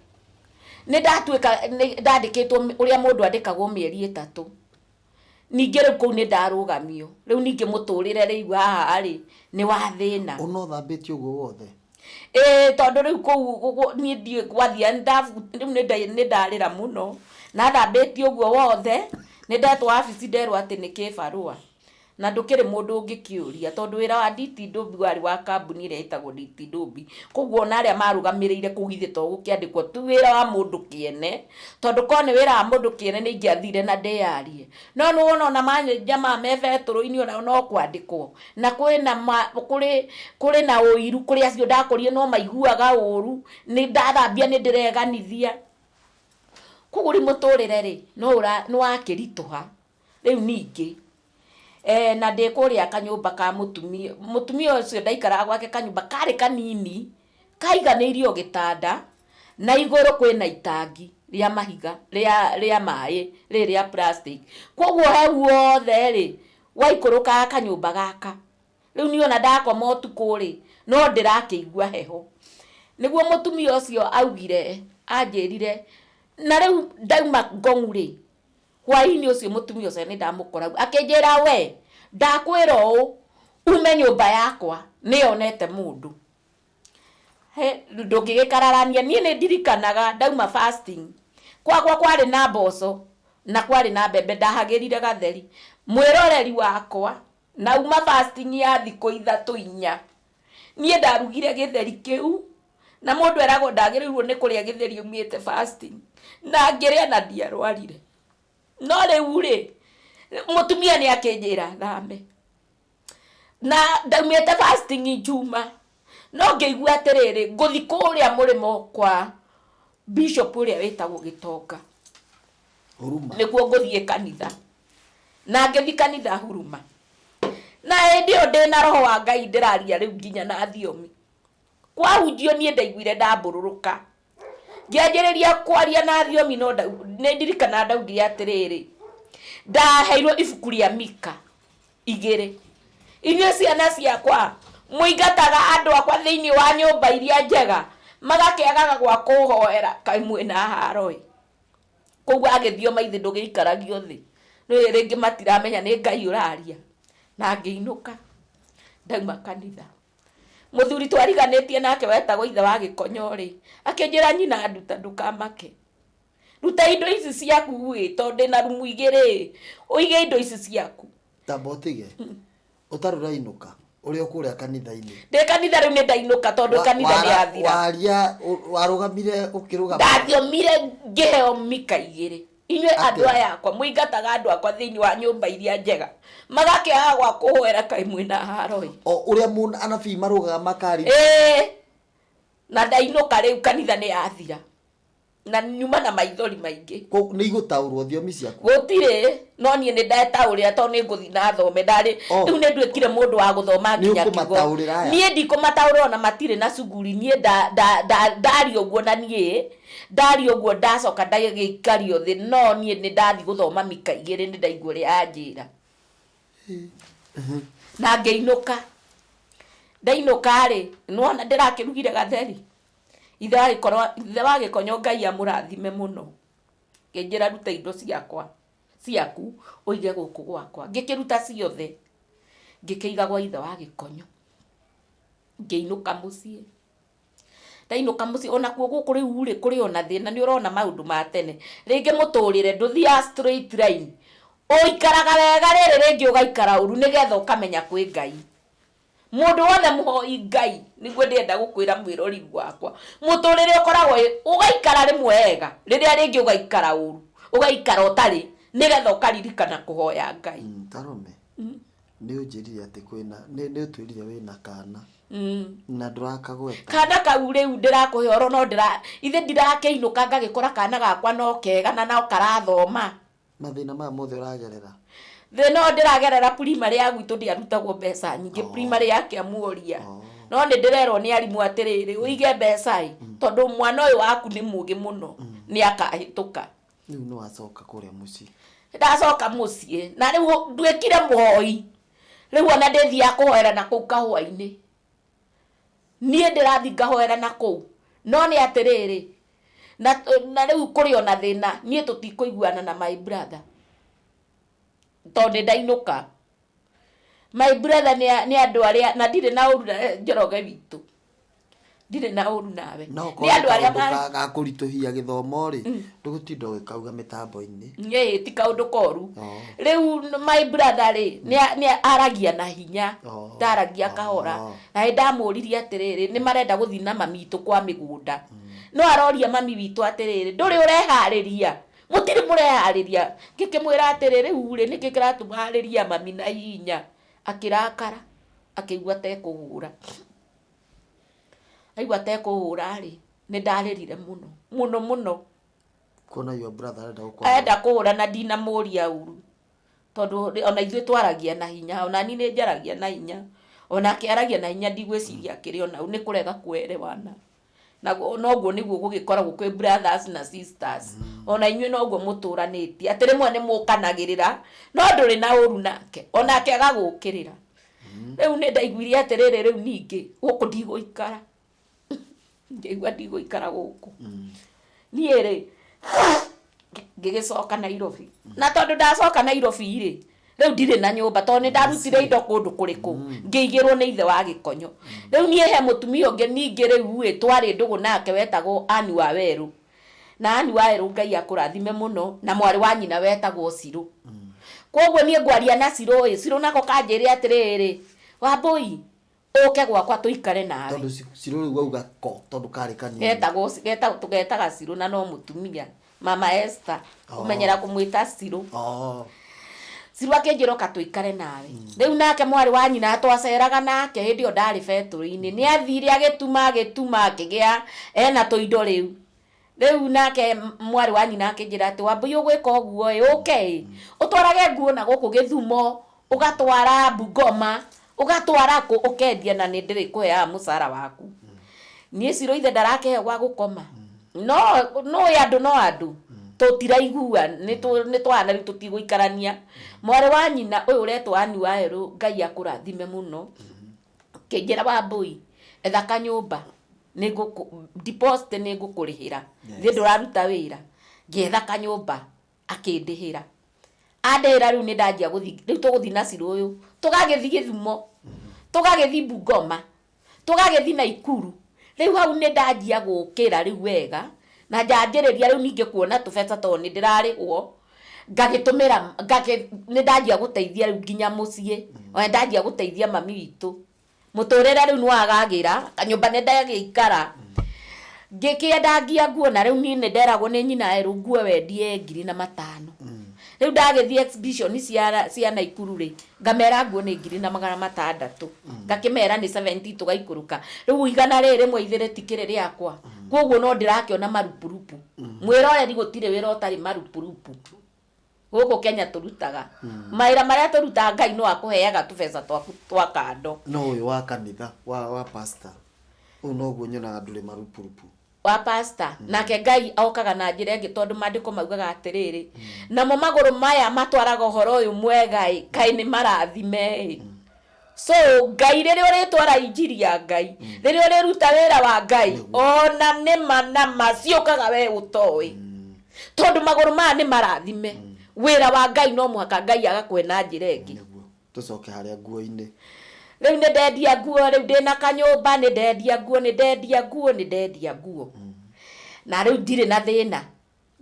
ni ndatuika ndandikitwo uria mundu andikagwo mieri 3 ningi riu kuu ni ndarugamio riu ningi muturire riu haha ri ni wa thina uno thambiti uguo wothe tondu riu kuu ni ndi gwathia riu ni ndarira muno na thambiti uguo wothe ni ndetwo wabici nderwo ati ni kibarua na ndukiri mundu ungikiuria tondu wira wa nditi ndumbi wari wa kambuni iria itagwo nditi ndumbi koguo na aria marugamirire kugithi to gukiandikwo tu wira wa mundu kiene tondu ko ni wira wa mundu kiene ni ingiathire na ndiarie no nuona ona manja ma mebeturu-ini ona no kwandikwo na kuri na uiru kuri acio ndakorire no maiguaga uru ni ndathambia ni ndireganithia kuguri muturire ri no wakirituha riu ningi na ndikuria kanyumba ka mutumia ucio ndaikara gwake kanyumba kari kanini kaiganirio gitanda na iguru kwina itangi ria mahiga ria mai ria plastic koguo heu wothe ri waikuruka kanyumba gaka riu niona ndakoma utuku ri no ndirakiigua heho niguo mutumia ucio augire anjirire na riu ndauma Ngong'u ri hwaini ucio mutumia ucio ni ndamukora akinjira we ndakwira ume nyumba yakwa nionete mundu ndungigikararania nie ni ndirikanaga ndauma fasting kwakwa kwari na mboco na kwari na mbembe ndahagirire gatheri mwiroreri wakwa na uma fasting ya thiko 3-4 nie ndarugire githeri kiu na mundu eragwo ndagirirwo ni kuria githeri umiete fasting na ngiria na ndiarwarire no riu ri mutumia ni akinjira thambe na ndaumite fasting juma no ngeigua atiriri nguthi kuria murimo kwa bishop uria wetagwo Gitonga Huruma niguo nguthie kanitha na ngethi kanitha Huruma na ndio ndina roho wa Ngai ndiraria riu nginya na thiomi kwahunjio nie ndaiguire ndambururuka ngianjiriria kwaria na thiomi no ndirikana ndaugire atiriri ndaheirwo ibuku ria Mika 2 inyuĩ ciana ciakwa muingataga andu akwa thiini wa nyumba iria njega magakiagaga gwa kuhoera kai mwina haroi koguo agithio maithi ndugiikaragio thi no ringi matiramenya ni Ngai uraria na ngiinuka ndauma kanitha muthuri twariganitie nake wetagwo ithe wa Gikonyo ri akinjira nyina nduta ndukamake ruta indo ici ciaku wi tondu na rumu 2 uige indo ici ciaku tabotige utarurainuka uri okuria kanitha-ini ndi kanitha riu ni ndainuka tondu kanitha ni athira waria warugamire ukirugama ndathiomire ngiheo Mika 2 inywe andu aya akwa muingataga andu akwa thiini wa nyumba iria njega magakiaga gwa kuhoera kai mwina haroi o uria mun anabii marugaga makari na ndainuka riu kanitha ni athira na nyuma na maithori maingi ko ni igutaurwo thiomi ciaku gutire no nie ni ndetaurira to ni nguthi na thome ndari riu ni ndwikire mundu wa guthoma nginya kigo nie ndikumataurira na matire na suguri nie ndari oguo na nie ndari oguo ndacoka ndagikario thi no nie ni ndathi guthoma Mika 2 ni ndaigua ri anjira na ngeinuka ndainuka ri nona ndirakirugire gatheri ithe wa Gikonyo Ngai amurathime muno nginjira ruta indo ciaku uige guku gwakwa ngikiruta ciothe ngikiiga gwa ithe wa Gikonyo ngiinuka mucii ndainuka mucii ona kuo guku riu ri kuri ona thina ni urona maundu ma tene ringi muturire nduthia straight line uikaraga wega riri ringi ugaikara uru nigetha ukamenya kwi Ngai mundu wothe muhoi Ngai niguo ndienda gukwira mwirori wakwa muturire ukoragwo ugaikara rimwe wega riria ringi ugaikara uru ugaikara utari nigetha ukaririkana kuhoya Ngai Tarome ni unjirire ati kwina ni utwirire wina kana na ndurakagweta kana kau riu ndirakuhe oro no ithe ndirakeinuka ngagikora kana gakwa no kega na no karathoma mathina maya mothe uragerera no ndiragerera primary ya gwitu ndiarutagwo mbeca nyingi primary yake amuoria no ni ndirerwo ni arimu atiriri uige mbeca tondu mwana uyu waku ni mugi muno ni akahituka riu no acoka kuria mucii ndacoka mucii na riu ndwikire muhoi riu ona ndithia kuhoera na kuu kahua-ini nie ndirathi ngahoera na kuu no ni atiriri na riu kuri ona thina nie tutikuiguana na my brother tondu ndainuka my brother ni andu aria na ndire na uru Njoroge witu ndire na uru nawe ni andu aria gakurituhia githomo ri ndugutinda gikauga mitambo-ini ti kaundu koru riu my brother ri ni aragia na hinya ndaragia kahora na ndamuririe atiriri ni marenda guthi na mami witu kwa migunda no aroria mami witu atiriri nduri urehariria mutiri murehariria ngikimwira atiriri uri niki kiratumuhariria mami na hinya akirakara akigua tekuhura aigua tekuhura ri ni ndaririre muno Kuona your brother arenda gukora. Enda kuhura na ndina muria uru. Tondu ona ithuĩ twaragia na hinya, ona ni njaragia na hinya. Ona akiaragia na hinya ndigwiciria kiri ona u ni kurega kuerewana. Na noguo niguo gugikoragwo kwi brothers na sisters. Ona inyuĩ noguo muturanĩtie. Atĩ rĩmwe nĩ mũkanagĩrĩra no ndũrĩ na ũru nake. Ona akĩaga gũkĩrĩra. Rĩu nĩ ndaiguire atĩrĩrĩ rĩu ningĩ gũkũ ndigũikara. Ngĩigua ndigũikara gũkũ. Niĩ rĩ ngĩgĩcoka Nairobi. Na tondũ ndacoka Nairobi rĩ rĩu ndirĩ na nyũmba tondũ nĩ ndarutire indo kũndũ kũrĩkũ ngĩigĩrwo nĩ ithe wa Gĩkonyo. Rĩu niĩ he mũtumia ũngĩ ningĩ rĩu twarĩ ndũgũ nake wetagwo Anne Waweru. Na Anne Waweru Ngai akũrathime mũno na mwarĩ wa nyina wetagwo Ciro. Koguo niĩ ngwaria na Ciro Ciro nako kanjĩre atĩrĩrĩ Wambui ũke gwakwa tũikare nawe. Tondũ Ciro rĩu auga ko tondũ karĩ kanini. Tũgetaga Ciro na no mũtumia Mama Esther kumenyera kumwita Ciro. Ciro akĩnjĩroka tũikare nawe. Rĩu nake mwarĩ wa nyina twaceraga nake hĩndĩ ĩyo ndarĩ betũrũ-inĩ. Nĩ athire agĩtuma akĩgĩa ena tũindo rĩu. Rĩu nake mwarĩ wa nyina akĩnjĩra atĩ Wambui ũgwĩka ũguo ũke ũtwarage nguo na gũkũ Gĩthumo ũgatwara Bungoma ũgatwara kũ ũkendia na nĩ ndĩrĩ kũheaga mũcara waku. Niĩ Ciro ithe ndarakĩhe gwa gũkoma. No andũ tutiraigua nĩ twana rĩu tũtigũikarania. Mwarĩ wa nyina ũyũ ũretwo Anne Waweru Ngai akũrathime mũno. Kĩnjĩra Wambui etha kanyũmba deposit nĩ ngũkũrĩhĩra. Thĩ ndũraruta wĩra. Ngĩetha kanyũmba akĩndĩhĩra. Andĩhĩra rĩu nĩ ndanjia gũthiĩ rĩu tũgũthiĩ na Ciro ũyũ. Tũgagĩthiĩ Gĩthumo. Tũgagĩthiĩ Bungoma. Tũgagĩthiĩ Naikuru. Rĩu hau nĩ ndanjia gũkĩra rĩu wega. Na njanjĩrĩria rĩu ningĩ kuona tũbeca tondũ nĩ ndĩrarĩhwo. Ngagĩtũmĩra nĩ ndanjia gũteithia rĩu nginya mũciĩ. Ona ndanjia gũteithia mami witũ. Mũtũrĩre rĩu nĩ wagagĩra. Kanyũmba nĩ ndagĩikara. Ngĩkĩendagia nguo na rĩu niĩ nĩ nderagwo nĩ nyina Waweru nguo wendie 5,000. Rĩu ndagĩthiĩ exhibition cia Naikuru rĩ ngamera nguo nĩ 600. Ngakĩmera nĩ 70 tũgaikũrũka. Rĩu igana rĩrĩ rĩmwe ithĩrĩ tikĩrĩ rĩakwa. Koguo no ndĩrakĩona marupurupu. Mwĩroreri gũtirĩ wĩra ũtarĩ marupurupu. Gũkũ Kenya tũrutaga. Mawĩra marĩa tũrutaga Ngai no akũheaga tũbeca twaku twa kando. No ũyũ wa kanitha wa pastor. Ũyũ noguo nyonaga ndũrĩ marupurupu. Wa pastor nake Ngai okaga na njĩra ĩngĩ tondũ maandĩko maugaga atĩrĩrĩ namo magũrũ maya matwaraga ũhoro ũyũ mwega kaĩ nĩ marathime. So Ngai rĩrĩa ũrĩtwara injiri ya Ngai rĩrĩa ũrĩruta wĩra wa Ngai ona nĩma na maciũkaga we ũtoĩ tondũ magũrũ maya nĩ marathime. Wĩra wa Ngai no mũhaka Ngai agakwena njĩra ĩngĩ. Tũcoke harĩa nguo-inĩ. Rĩu nĩ ndendia nguo rĩu ndĩna kanyũmba nĩ ndendia nguo. Na rĩu ndirĩ na thĩna.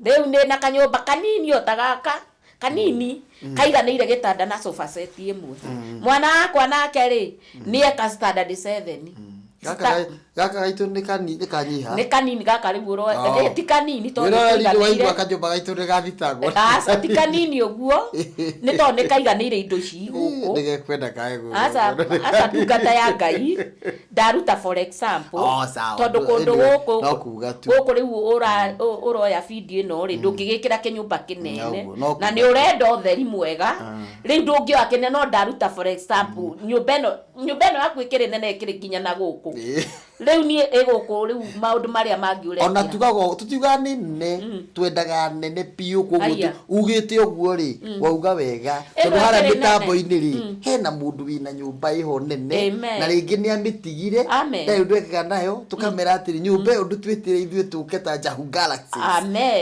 Rĩu nĩ na kanyũmba kanini o ta gaka kanini kaiganĩire gĩtanda na sofa set ĩmwe. Mwana wakwa nake rĩ nĩ eka standard 7. Gaka gaitũ nĩ kanini kanyiha. Nĩ kanini gaka rĩu ũroe ti kanini tondũ kaiganĩire kanyũmba gaitũ nĩ gathitangwo. Aca ti kanini ũguo nĩ tondũ nĩ kaiganĩire indo ici gũkũ. Nĩgekwenda kaegũ. Aca ndungata ya Ngai ndaruta for example tondũ kũndũ gũkũ rĩu ũroya video ĩno rĩ ndũngĩgĩkĩra kĩnyũmba kĩnene na nĩ ũrenda ũtheri mwega. Rĩu ndũngĩoya kĩnene no ndaruta for example nyũmba ĩno yaku ĩkĩrĩ nene ĩkĩrĩ nginya na gũkũ. Rĩu niĩ gũkũ rĩu maũndũ marĩa mangĩ ũreka ona tutiuga nene twendaga nene piũ koguo ugĩte ũguo rĩ wauga wega tondũ harĩa mĩtambo-inĩ rĩ hena mũndũ wĩna nyũmba ĩho nene na rĩngĩ nĩ amĩtigire rĩu ndwekaga nayo tũkamera atĩrĩ nyũmba ĩyo ndũtwĩtĩre ithuĩ tũke ta Njahu Galaxies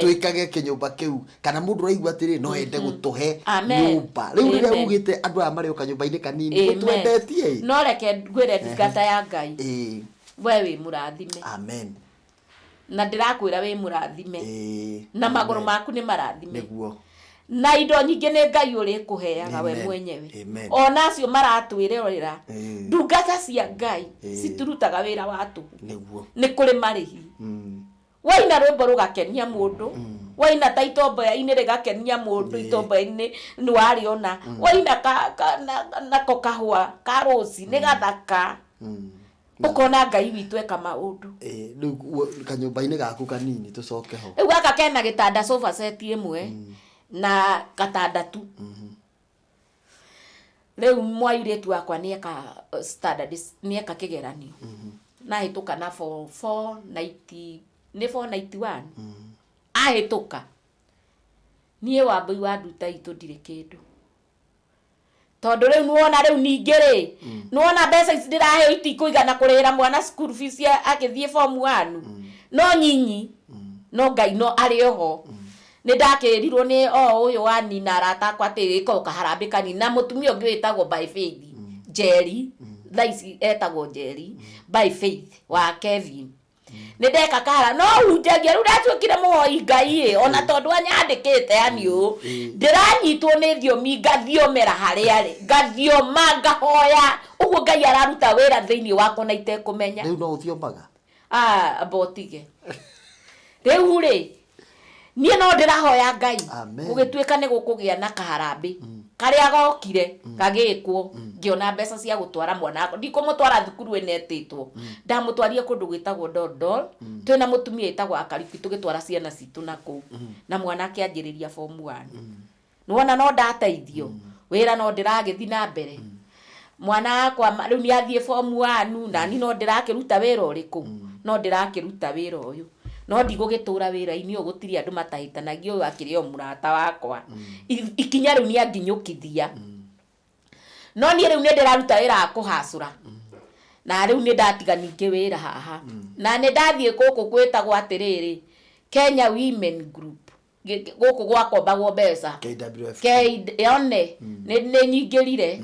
twĩkage kĩnyũmba kĩu kana mũndũ ũraigua atĩrĩ no ende gũtũhe nyũmba. Rĩu rĩrĩa ugĩte andũ aya marĩ kanyũmba-inĩ kanini twendetie no reke ngwĩre ndungata ya Ngai we wĩ mũrathime. Amen. Na ndĩrakwĩra wĩ mũrathime. Na magũrũ maku nĩ marathime. Nĩguo. Na indo nyingĩ nĩ Ngai ũrĩkũheaga we mwenyewe. Ona acio maratwĩrorera ndungata cia Ngai citirutaga wĩra wa tũhũ. Nĩguo. Nĩ kũrĩ marĩhi. Waina rwĩmbo rũgakenia mũndũ. Waina ta itomboya-inĩ rĩgakenia mũndũ itomboya-inĩ nĩ warĩona. Waina nako kahũa ka rũci nĩ gathaka. ukona Ngai witũ eka maũndũ rĩu kanyũmba-inĩ gaku kanini tũcoke ho rĩu gaka kena gĩtanda sofa set ĩmwe na gatanda tu rĩu mwairĩtu wakwa nĩeka standard nĩeka kĩgeranio nahĩtũka na 490 nĩ 491 ahĩtũka niĩ Wambui wa nduta itũ ndirĩ kĩndũ tondũ rĩu nuona rĩu ningĩ rĩ nuona mbeca ici ndĩraheo itikũigana kũrĩhĩra mwana school fees agĩthiĩ form 1 no nyinyi no Ngai no arĩ oho nĩ ndakĩrirwo nĩ ũyũ wa nina arata akwa atĩ ĩko kaharambĩ kanini na mũtumia ũngĩ wĩtagwo By Faith Jerry thaa ici etagwo Jerry By Faith wa Kevin nĩ ndeka kahara no hunjagia rĩu ndatuĩkire mũhoi Ngai ona tondũ anyandĩkĩte yani ndĩranyitwo nĩ thiomi ngathiomera harĩa arĩ ngathioma ngahoya ũguo Ngai araruta wĩra thĩinĩ wakwa na itekũmenya rĩu no ũthiomaga abotige rĩu rĩ niĩ no ndĩrahoya Ngai gũgĩtuĩka nĩ gũkũgĩa na kaharambĩ karĩa gokire gagĩkwo ngĩona mbeca cia gũtwara mwana wakwa ndikũmũtwara thukuru ĩno etĩtwo ndamũtwarire kũndũ gwĩtagwo Dodol twĩna mũtumia etagwo Akariku tũgĩtwara ciana citũ nakũu na mwana akĩanjĩrĩria form 1 nĩwona no ndateithio wĩra no ndĩragĩthi na mbere mwana wakwa rĩu nĩathiĩ form 1 na ni no ndĩrakĩruta wĩra ũrĩkũ no ndĩrakĩruta wĩra ũyũ no ndigũgĩtũra wĩra-inĩ ũyũ gũtirĩ andũ matahĩtanagia ũyũ akĩrĩ o mũrata wakwa ikinya rĩu nĩanginyũkithia no niĩ rĩu nĩ ndĩraruta wĩra wa kũhacũra na rĩu nĩ ndatiga ningĩ wĩra haha na nĩ ndathiĩ gũkũ gwĩtagwo atĩrĩrĩ Kenya Women Group gũkũ gwakombagwo mbeca KWF yone nĩ nyingĩrire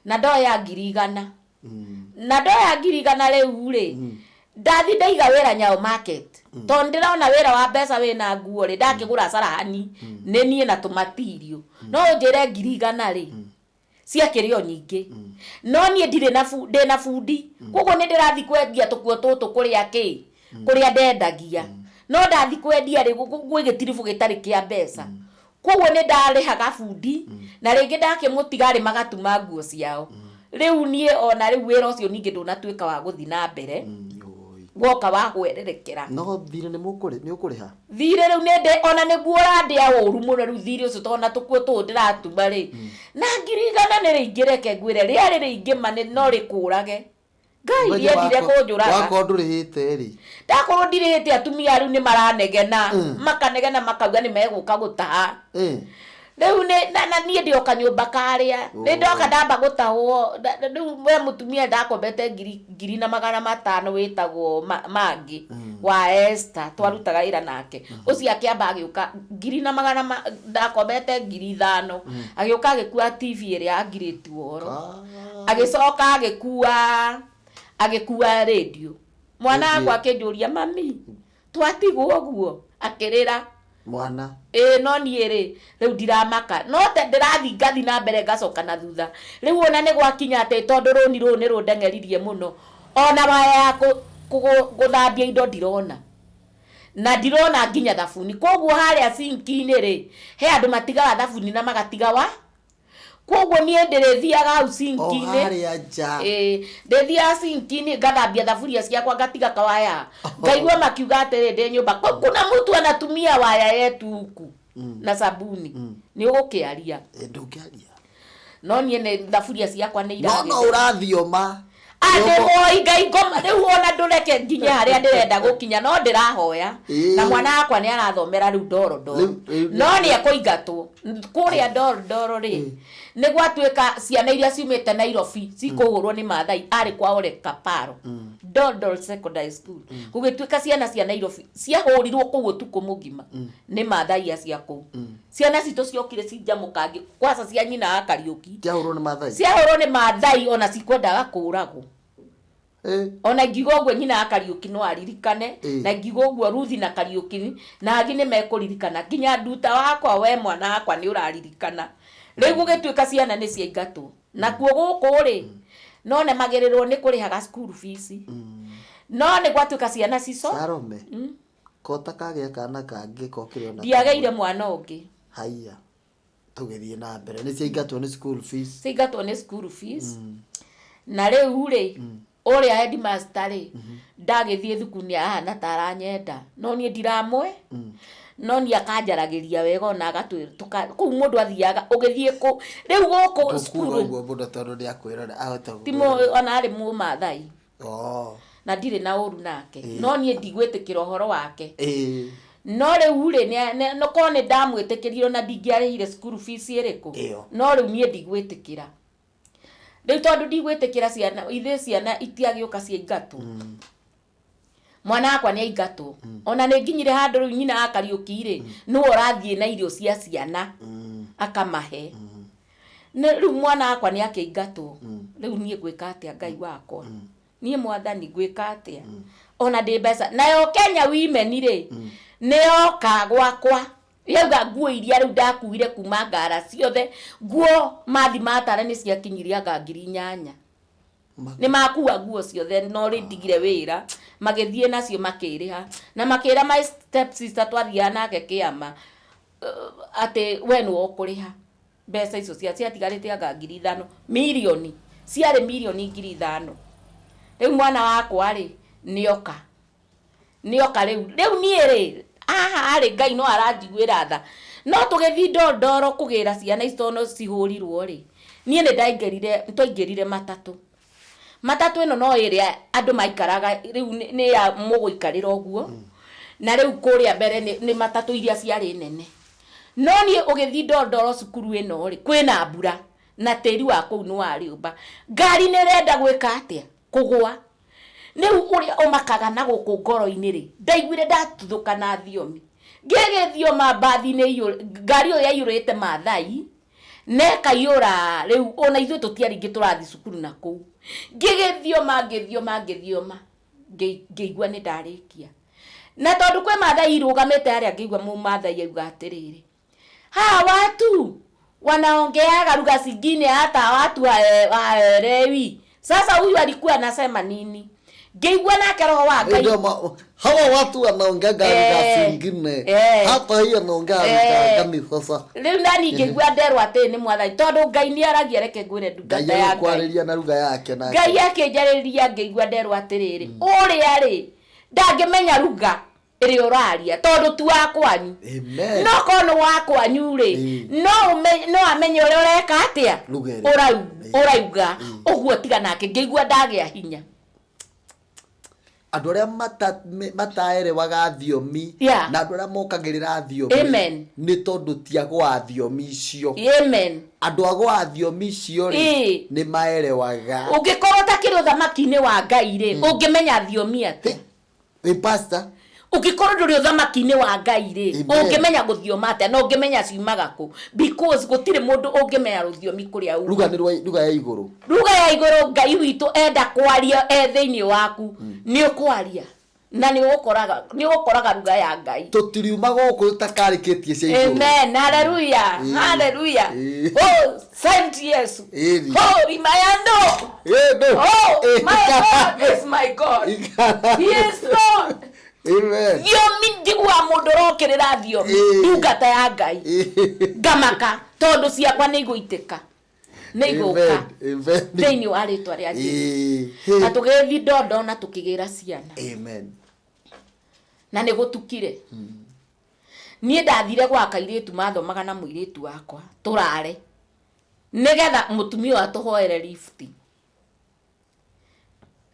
na ndoya 100,000 na ndoya 100,000 rĩu rĩ ndathi ndaiga wĩra Nyao market tondũ ndĩrona wĩra wa mbeca wĩna nguo rĩ ndakĩgũra carahani nĩ niĩ na tũmatirio no njĩre 100,000 rĩ ciakĩrĩ o nyingĩ no niĩ ndirĩ na ndĩ bundi koguo nĩ ndĩrathi kwendia tũkuo tũtũ kũrĩa ndendagia no ndathi kwendia rĩ gwĩ gĩtiribũ gĩtarĩ kĩa mbeca koguo nĩ ndarĩhaga bundi na rĩngĩ ndakĩmũtiga rĩ magatuma nguo ciao rĩu niĩ ona rĩu wĩra ũcio ningĩ ndũnatuĩka wa gũthi na mbere woka wa gwererekera no thirĩ nĩ ũkũrĩha thirĩ rĩu nĩ ona nĩguo ũrandĩa ũru mũno rĩu thirĩ ũcio tondũ tũkuo tũũ ndĩratuma rĩ na 100,000 nĩ rĩingĩ reke ngwĩre rĩarĩ rĩingĩ mane no rĩkũrage Ngai ndiendire kũnjũraga wakorwo ndũrĩhĩte rĩ ndakorwo ndirĩhĩte atumia rĩu nĩ maranegena makanegena makauga nĩ megũka gũtaha rĩu na niĩ ndĩ o kanyũmba karĩa nĩ ndoka ndamba gũtahwo rĩu we mũtumia ndakombete 2,500 wĩtagwo Mangĩ wa Esther twarutaga wĩra nake ũcio akĩamba agĩũka 2,500 ndakombete 5,000 agĩũka agĩkua TV ĩrĩa angirĩti woro agĩcoka agĩkua radio mwana wakwa akĩnjũria mami twatigwo ũguo akĩrĩra mwana no niĩ rĩ rĩu ndiramaka no te ndĩrathi ngathi na mbere ngacoka na thutha rĩu ona nĩ gwakinya atĩ tondũ rũni rũu nĩ rũndeng'eririe mũno ona waya ya gũthambia indo ndirona na ndirona nginya thabuni koguo harĩa sinki-inĩ rĩ he andũ matigaga thabuni na magatiga wa koguo niĩ ndĩrĩthiaga hau sinki-inĩ ndĩthiaga sinki-inĩ ngathambia thaburia ciakwa ngatiga kawaya ngaigua makiuga atĩrĩ ndĩ nyũmba kuna mũtu anatumia waya yetu huku na sabuni nĩ ũgũkĩaria ndũngĩaria no niĩ nĩ thaburia ciakwa nĩ iragĩte no ũrathioma andĩhoi Ngai ngoma rĩu ona ndũreke nginya harĩa ndĩrenda gũkinya no ndĩrahoya na mwana wakwa nĩ arathomera rĩu Ndoro no nĩ ekũingatwo kũrĩa Ndoro rĩ nĩ gwatuĩka ciana iria ciumĩte Nairobi cikũhũrwo nĩ Maathai arĩ kwao Kaparo Dodol Secondary School gũgĩtuĩka ciana cia Nairobi ciahũrirwo kũu ũtukũ mũgima nĩ Maathai acia kũu ciana citũ ciokire cinjamũkange kwaca cia nyina wa Kariũki ciahũrwo nĩ Maathai ona cikwendaga kũragwo ona ngiuga ũguo nyina wa Kariũki no aririkane na ngiuga ũguo Ruthi na Kariũki na angĩ nĩ mekũririkana nginya nduta wakwa we mwana wakwa nĩ ũraririkana rĩu gũgĩtuĩka ciana nĩ ciaingatwo nakuo gũkũ rĩ no nemagĩrĩrwo nĩ kũrĩhaga school fees no nĩ gwatuĩka ciana cico Salome kota kagĩa kana kangĩ kokĩrĩ ona ndiageire mwana ũngĩ haiya tũgĩthiĩ na mbere nĩ ciaingatwo nĩ school fees ciaingatwo nĩ school fees na rĩu rĩ Oria headmaster ri ndagithie thukuru ahana taranyenda no nie ndiramwe no ni akanjaragiria wega ona agatuka ku mundu athiaga ugithie ku riu guku skuru ngo mundu tondu ni akwira ahota timo ona ari mu mathai na ndire na uru nake no nie ndigwitikira uhoro wake no riu ri no kone ndamwitikirio na ndingiarihire skuru fees iriku no riu nie ndigwitikira riu tondu ndigwitikira ciana ithe ciana itiagioka cia ingatu mwana akwa ni aingatwo ona ni nginyire handu riu nyina akariukire no orathie na irio cia ciana akamahe riu mwana akwa ni akeingatwo riu nie gwika atia Ngai wakwa nie mwathani gwika atia ona ndi mbeca nayo Kenya women ri nioka gwakwa yauga nguo iria riu ndakuire kuma ngara ciothe nguo mathi matara ni ciakinyiria anga 8,000 ni makua nguo ciothe no ri ndigire wira magithie nacio makiriha na makira my step sister twathia nake kiama ate wenu okuriha mbeca icio ciatigarite anga 5,000 milioni ciari milioni 5,000 riu mwana wakwa ri nioka riu nie ri ari Ngai no aranjiguira tha no tugithi ndondoro kugira ciana icono cihurirwo ri nie ni twaingirire matatu ino no iria andu maikaraga riu ni ya muguikarira oguo na riu kuria mbere ni matatu iria ciari nene no nie ugithi ndondoro cukuru ino ri kwina mbura na tiri wa kuu ni wa riumba ngari ni renda gwika atia kugwa riu uria umakaga na guku ngoro-ini ri ndaiguire ndatuthuka na thiomi ngigithioma mbathi ni ngari yo yaiyurite mathai neka yura riu ona ithu tutiaringi turathi cukuru na kuu ngigithioma ngeigua ni ndarikia na tondu kwe mathai irugamite aria ngeigua mu mathai auga atiriri watu wanaongeaga lugha zingine hata watu hawaelewi. Sasa huyu alikuwa anasema nini? Ngeigua nake roho wa Ngai. Hawa watu wanaongea lugha zingine. Hata hiyo anaongea lugha gani sasa? Leo nani ngeigua nderwa ate ni mwathai tondu Ngai ni aragia reke ngwire ndungata yake. Ngai kwariria na lugha yake na. Ngai yake njariria ngeigua nderwa atiriri. Uri ari ndangimenya lugha iri uraria tondu tu wakwanyu. Amen. No kono wakwanyu ri no amenye uri ureka atia urauga uguo tiga nake ngeigua ndagia hinya. Andu aria mataere waga thiomi na andu aria mokagirira thiomi ni tondu tiagwa thiomi icio. Amen. Andu agwa thiomi icio ri ni maere waga. Ungikorwo takiri uthamaki-ini wa Ngai ri ungimenya thiomi atia. Pastor ukikorwo nduri uthamaki-ini wa Ngai ri ungimenya guthioma atia no ungimenya ciumaga ku because gutire mundu ungimenya ruthiomi kuria u lugha ya iguru Ngai witu enda kwaria thiini waku ni ukwaria na ni ukoraga lugha ya Ngai tutiriuma guku takarikitie cia iguru. Amen. Hallelujah. Hallelujah. Oh saint Yesu. Oh imayando. Oh my God is my God. He is Lord. Amen. Yo mindigwa mudoro kirira thio ndungata ya Ngai ngamaka tondu ciakwa ni iguitika ni iguka thiini wa ritwa ria Jesu na tugithi ndondo na tukigira ciana. Amen. Na ni gutukire nie ndathire gwa kairitu mathomaga na muiritu wakwa turare nigetha mutumia atuhoere lift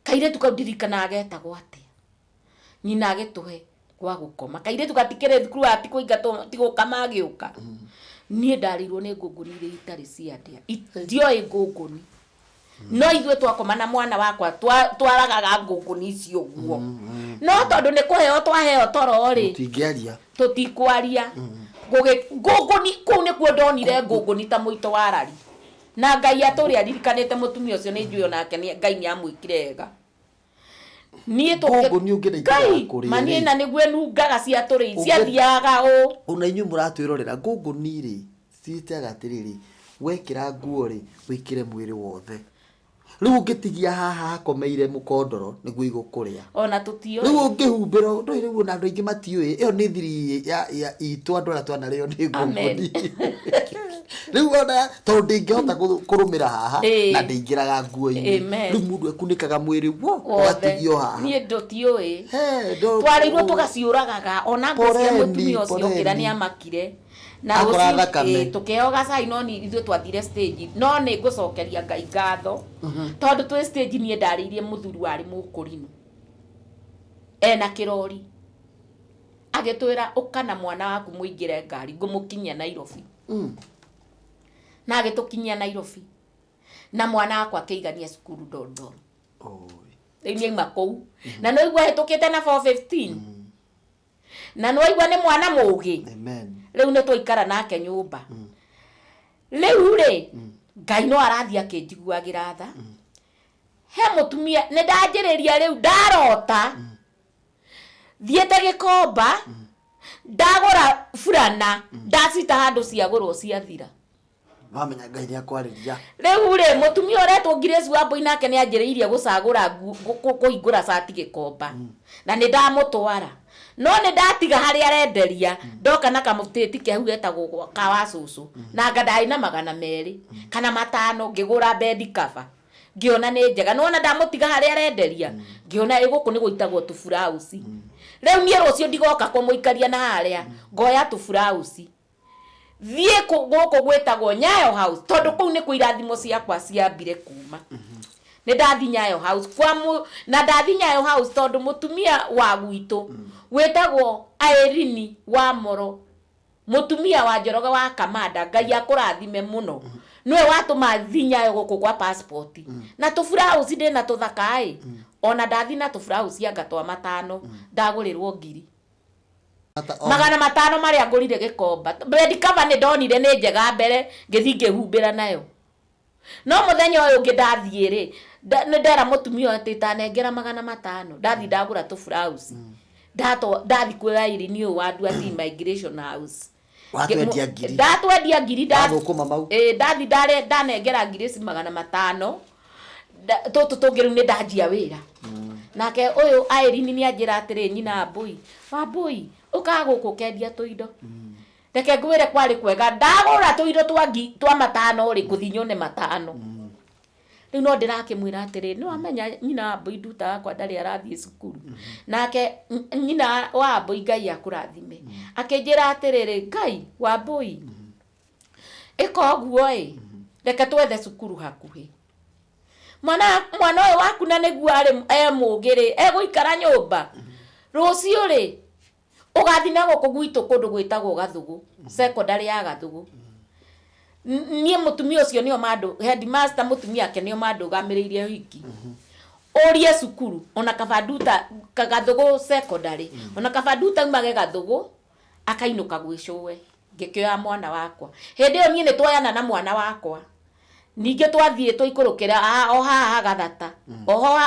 kairitu kaudirikana agetagwo atia nyina agituhe kwa gukoma kairitu gatikire thukuru ati kuingatwo tigukama agiuka nie ndarirwo ni ngunguni ire itari ciatia ndio ngunguni no ithwe twakoma na mwana wakwa twaragaga ngunguni icio guo no tondu ni kuheo twaheo toro ri tutikwaria ngunguni ku ni kuo ndonire ngunguni ta muito warari na Ngai aturi aririkanite mutumia ucio ni njui onake ni Ngai ni amwikire wega nie ngunguni ungireithia kuri mani na niguo nungaga cia turi cia thiaga u una inyu muratwirorera ngunguni ri citaga atiriri wekira nguo ri wikire mwiri wothe riu ngitigia haha komeire mukondoro niguo igukuria ona tutio riu ngihumbiro ndo riu na andu aingi matiui iyo ni thiri ya itu andu aria twanario ni ngunguni. riu ona to ndingihota kurumira haha na ndingiraga nguo-ini riu mundu ekunikaga mwiri wo watigio haha nie ndotioi twarirwo tugaciuragaga ona ngocia mutumia ucio ngira ni amakire na tukeoga cai no ni ithuĩ twathire stage no nĩ ngũcokeria Ngai ngatho tondũ twĩ stage niĩ ndarĩirie mũthuri warĩ mũkũrinũ ena kĩrori agĩtwĩra ũkana mwana waku mũingĩre ngari ngũmũkinyia Nairobi na agĩtũkinyia Nairobi na mwana wakwa akĩigania cukuru Ndondoro rĩu nĩauma kũu na no igua hĩtũkĩte na 415 na no igua nĩ mwana mũũgĩ rĩu nĩ twaikara nake nyũmba rĩu rĩ Ngai no arathia akĩnjiguagĩra tha he mũtumia nĩ ndanjĩrĩria rĩu ndarota thiĩte Gĩkomba ndagũra burana ndacita handũ ciagũrwo ciathira wamenya Ngai nĩ akwarĩria rĩu rĩ mũtumia ũretwo Grace Wambui nake nĩ anjĩrĩirie gũcagũra kũhingũra cati Gĩkomba na nĩ ndamũtwara no nĩ ndatiga harĩa arenderia ndoka na kamũtĩti kehu getagwo kawa cũcũ na ngadai na 200 kana 5 ngĩgũra bed cover ngĩona nĩ njega no na ndamũtiga harĩa arenderia ngĩona gũkũ nĩ gũitagwo tũburausi rĩu niĩ rũciũ ndigoka kũmũikaria na harĩa ngoya tũburausi thiĩ gũkũ gwĩtagwo Nyayo House tondũ kũu nĩ kũ irathimo ciakwa ciambire kuma nĩ ndathi Nyayo House na ndathi Nyayo House tondũ mũtumia wa gwitũ wĩtagwo Irene wa Moro mũtumia wa Njoroge wa Kamanda Ngai akũrathime mũno nĩwe watũma thi Nyayo gũkũ kwa passport na tũburausi ndĩ na tũthaka ona ndathi na tũburausi angatwa 5 ndagũrĩrwo 1000 500 marĩa ngũrire Gĩkomba bed cover nĩ ndonire nĩ njega mbere ngĩthi ngĩhumbĩra nayo no mũthenya ũyũ ũngĩ ndathiĩ rĩ nĩ ndera mũtumia atĩ tanengera 500 ndathi ndagũra tũburausi ndathi kwĩra Irene ũyũ wa Ndwati Immigration House ndatwendia ngiri ndathi ndanengera ngiri 500 tũtũ tũngĩ rĩu nĩ ndanjia wĩra nake ũyũ Irene nĩ anjĩra atĩrĩ nyina Wambui ũka gũkũ kendia tũindo reke ngwĩre kwarĩ kwega ndagũra tũindo twa 500 rĩ ngũthi nyone 5 rĩu no ndĩrakĩmwĩra atĩrĩ nĩ wamenya nyina Wambui nduta wakwa ndarĩ arathiĩ cukuru nake nyina Wambui Ngai akũrathime akĩnjĩra atĩrĩrĩ Ngai Wambui ĩka ũguo reke twethe cukuru hakuhĩ mwana ũyũ waku na nĩguo arĩ mũũgĩ egũikara nyũmba rũciũ rĩ ũgathi na gũkũ gwitũ kũndũ gwĩtagwo Gathũgũ secondary ya Gathũgũ niĩ mũtumia ũcio nĩo mandũ headmaster mũtumia ake nĩo mandũgamĩrĩirie hiki ũrie cukuru ona kabanduta Gathũgũ secondary ona kabanduta umage Gathũgũ akainũka gwĩcũwe ngĩkĩoya mwana wakwa hĩndĩ ĩyo niĩ nĩ twoyana na mwana wakwa ningĩ twathiĩ tũikũrũkĩra o haha Gathata oho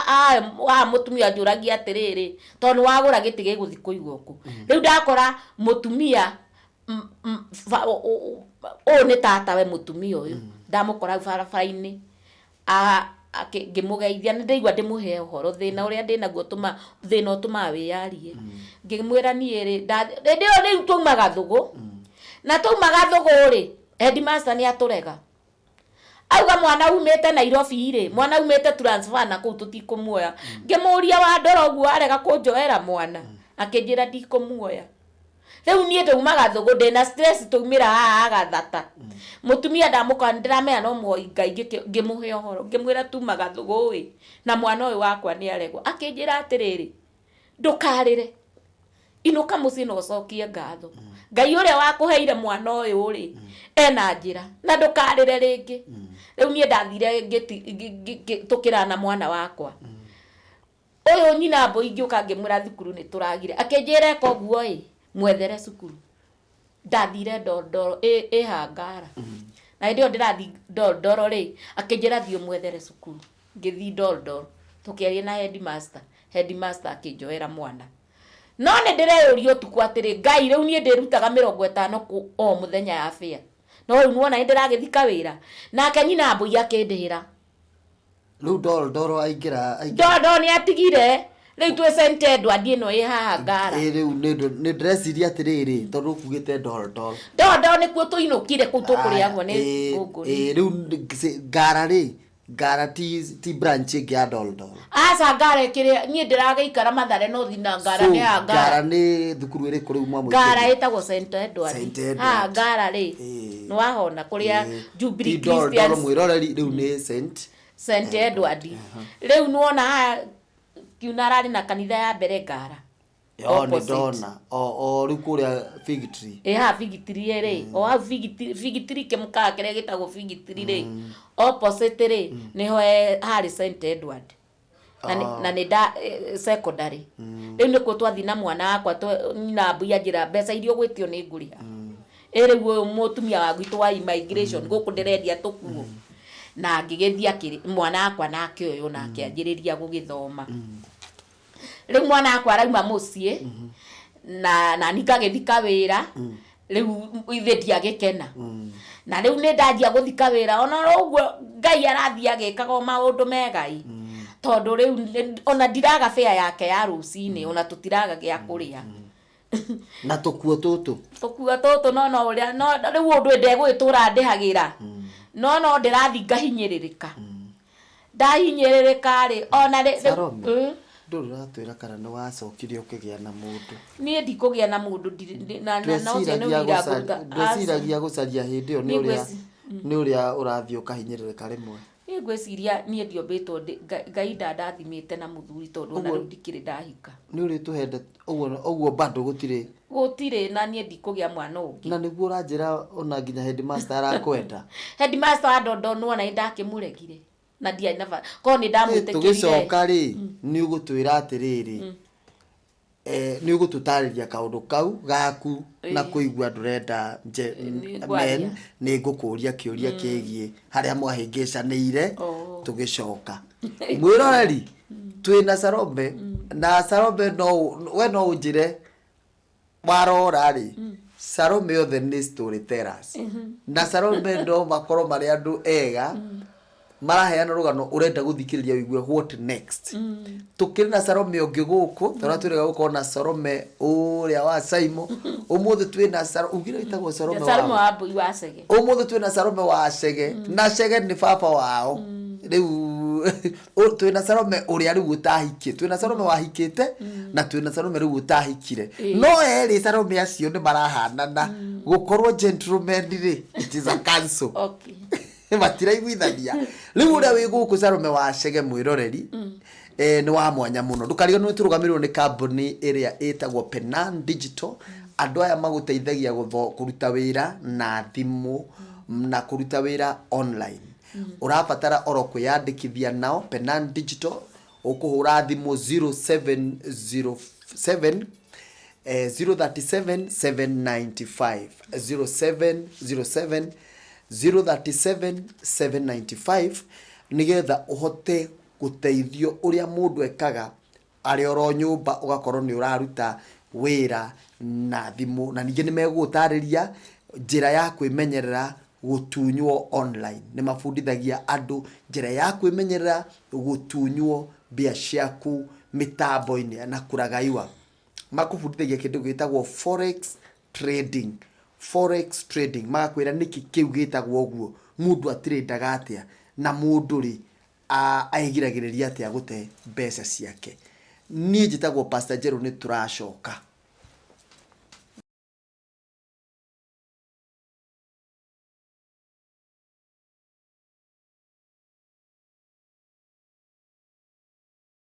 mũtumia njũragia atĩrĩrĩ tondũ wagũra gĩtĩ gĩgũthi kũigwo kũ rĩu ndakora mũtumia ũyũ nĩ tatawe mũtumia ũyũ ndamũkora barabara-inĩ ngĩmũgeithia nĩ ndaigua ndĩmũhe ũhoro thĩna ũrĩa ndĩnaguo thĩna ũtũmaga wĩyarie ngĩmwĩra niĩ rĩ rĩu twauma Gathũgũ na twauma Gathũgũ rĩ headmaster nĩ atũrega auga mwana umĩte Nairobi rĩ mwana umĩte transfer na kũu tũtikũmuoya ngĩmũria wa ndoro ũguo arega kũnjoera mwana akĩnjĩra ndikũmuoya rĩu niĩ ndauma Gathũgũ ndĩna stress twaumĩra haha Gathata mũtumia ndamũkora ndĩramenya no moi Ngai ngĩmũhe ũhoro ngĩmwĩra tuma Gathũgũ na mwana ũyũ wakwa nĩ aregwo akĩnjĩra atĩrĩrĩ ndũkarĩre inũka mũciĩ na ũcokie ngatho Ngai ũrĩa wakũheire mwana ũyũ rĩ ena njĩra na ndũkarĩre rĩngĩ rĩu niĩ ndathire tũkĩrana na mwana wakwa ũyũ nyina Wambui ngĩũka ngĩmwĩra thukuru nĩ tũragire akĩnjĩra eka ũguo mwethere cukuru ndathire Ndondoro Hangara na hĩndĩ ĩyo ndĩrathi Ndondoro rĩ akĩnjĩra thiĩ mwethere cukuru ngĩthi Ndondoro tũkĩaria na headmaster akĩnjoera mwana no nĩ ndĩreyũria ũtukũ atĩrĩ Ngai rĩu niĩ ndĩrutaga 50 o mũthenya ya fare no rĩu nuona nĩ ndĩragĩthika wĩra nake nyina Wambui akĩndĩhĩra rĩu Ndondoro aingĩra Ndondoro nĩ atigire Rĩu twĩ St Edward ĩno ĩ haha Ngara. Rĩu nĩ ndĩreciria atĩrĩrĩ tondũ ũkugĩte Doldol. Doldol nĩkuo tũinũkire kũu tũkũrĩagwo nĩ ngũngũni. Rĩu Ngara rĩ, Ngara ti branch ĩngĩ ya Doldol. Aca Ngara ĩkĩrĩ niĩ ndĩragĩikara Mathare no thina Ngara nĩ ya Ngara. Ngara nĩ thukuru ĩrĩkũ rĩu mwa mũingĩ? Ngara ĩtagwo St Edward. Ha Ngara rĩ. Nĩ wahona kũrĩa Jubilee Christians. Doldol mwĩroreri rĩu nĩ St Edward. Rĩu nĩwona haha kiuna ararĩ na kanitha ya mbere Ngara. Nĩ ndona. Rĩu kũrĩa Fig Tree. Ha Fig Tree rĩ. O hau Fig Tree kĩmũkaga kĩrĩa gĩtagwo Fig Tree rĩ. Opposite rĩ nĩho harĩ St Edward. Na nĩ secondary. Rĩu nĩkuo twathi na mwana wakwa na mbuya njĩra mbeca iria ũgwĩtio nĩ ngũrĩha. Rĩu ũyũ mũtumia wa gwitũ wa immigration gũkũ ndĩrendia tũkuo. Na ngĩgĩthia mwana wakwa nake ũyũ nake anjĩrĩria gũgĩthoma. Rĩu mwana wakwa arauma mũciĩ na nikagĩthika wĩra. Rĩu ithe ndiagĩkena. Na rĩu nĩ ndanjia gũthika wĩra ona ũguo Ngai arathia agĩkaga maũndũ megai. Tondũ rĩu ona ndiraga fare yake ya rũcinĩ ona tũtiraga gĩa kũrĩa. Na tũkuo tũtũ no ũrĩa no rĩu ũndũ ndegwĩtũra ndĩhagĩra. No ndĩrathi ngahinyĩrĩrĩka. Ndahinyĩrĩrĩka rĩ ona rĩu ndũratwĩra kana nĩ wacokire ũkĩgĩa na mũndũ. Niĩ ndikũgĩa na mũndũ na no cia nĩ wira gũta. Ndĩciragia gũcaria hĩndĩ ĩyo nĩ ũrĩa ũrathiĩ ũkahinyĩrĩrĩka rĩmwe. Niĩ ngwĩciria niĩ ndiombĩtwo Ngai ndathimĩte na mũthuri tondũ ona rĩu ndikĩrĩ ndahika. Nĩ ũrĩ tũhende ũguo bado gũtirĩ na niĩ ndikũgĩa mwana ũngĩ. Na nĩguo ũranjĩra ona nginya headmaster arakwenda. Headmaster wa Doldol nona ndakĩmũregire. Na ndiarĩ na ko nĩ ndamwĩtĩkĩrire. Tũgĩcoka rĩ nĩ ũgũtwĩra atĩrĩrĩ nĩ ũgũtũtarĩria kaũndũ kau gaku na kũigua ndũrenda men nĩ ngũkũria kĩũria kĩgiĩ harĩa mwahĩngĩcanĩire tũgĩcoka. Mwĩroreri twĩna Salome na Salome we no ũnjĩre warora rĩ Salome othe nĩ storytellers na Salome no makorwo marĩ andũ ega maraheana rũgano ũrenda gũthikĩrĩria wĩigue what next. Tukĩrĩ na Salome ũngĩ gũkũ tondũ twĩrega gũkorwo na Salome ũrĩa wa Saimo. Ũmũthĩ twĩna Salome ugire itagwo Salome wa Mbui wa Cege. Ũmũthĩ twĩna Salome wa Cege na Cege nĩ baba wao. Rĩu twĩna Salome ũrĩa rĩu ũtahikie. Twĩna Salome wahikĩte na twĩna Salome rĩu ũtahikire. No erĩ Salome acio nĩ marahanana gũkorwo gentleman rĩ it is a cancel. Okay. Matiraiguithania. Rĩu ũrĩa wĩ gũkũ Salome wa Cege mwĩroreri nĩ wa mwanya mũno. Ndũkariganĩrwo nĩ tũrũgamĩrĩrwo nĩ kambuni ĩrĩa ĩtagwo Penan Digital. Andũ aya magũteithagia kũruta wĩra na thimũ na kũruta wĩra online. Ũrabatara oro kwĩyandĩkithia nao Penan Digital ũkũhũra thimũ 0707 037 795 0707 037 795 nigetha uhote guteithio uria mundu ekaga ari oro nyumba ugakorwo ni uraruta wira na thimu na ninge ni megutariria njira ya kwimenyerera gutunywo online. Ni mafundithagia andu njira ya kwimenyerera gutunywo mbia ciaku mitambo-ini na kuragaiwa. Makufundithagia kindu gitagwo forex trading. Forex trading makwira niki kiu gitagwo guo mundu atirendaga atia na mundu ri aigiragiriria atia gute mbeca ciake. Ni njitagwo Pastor Jero ni turacoka.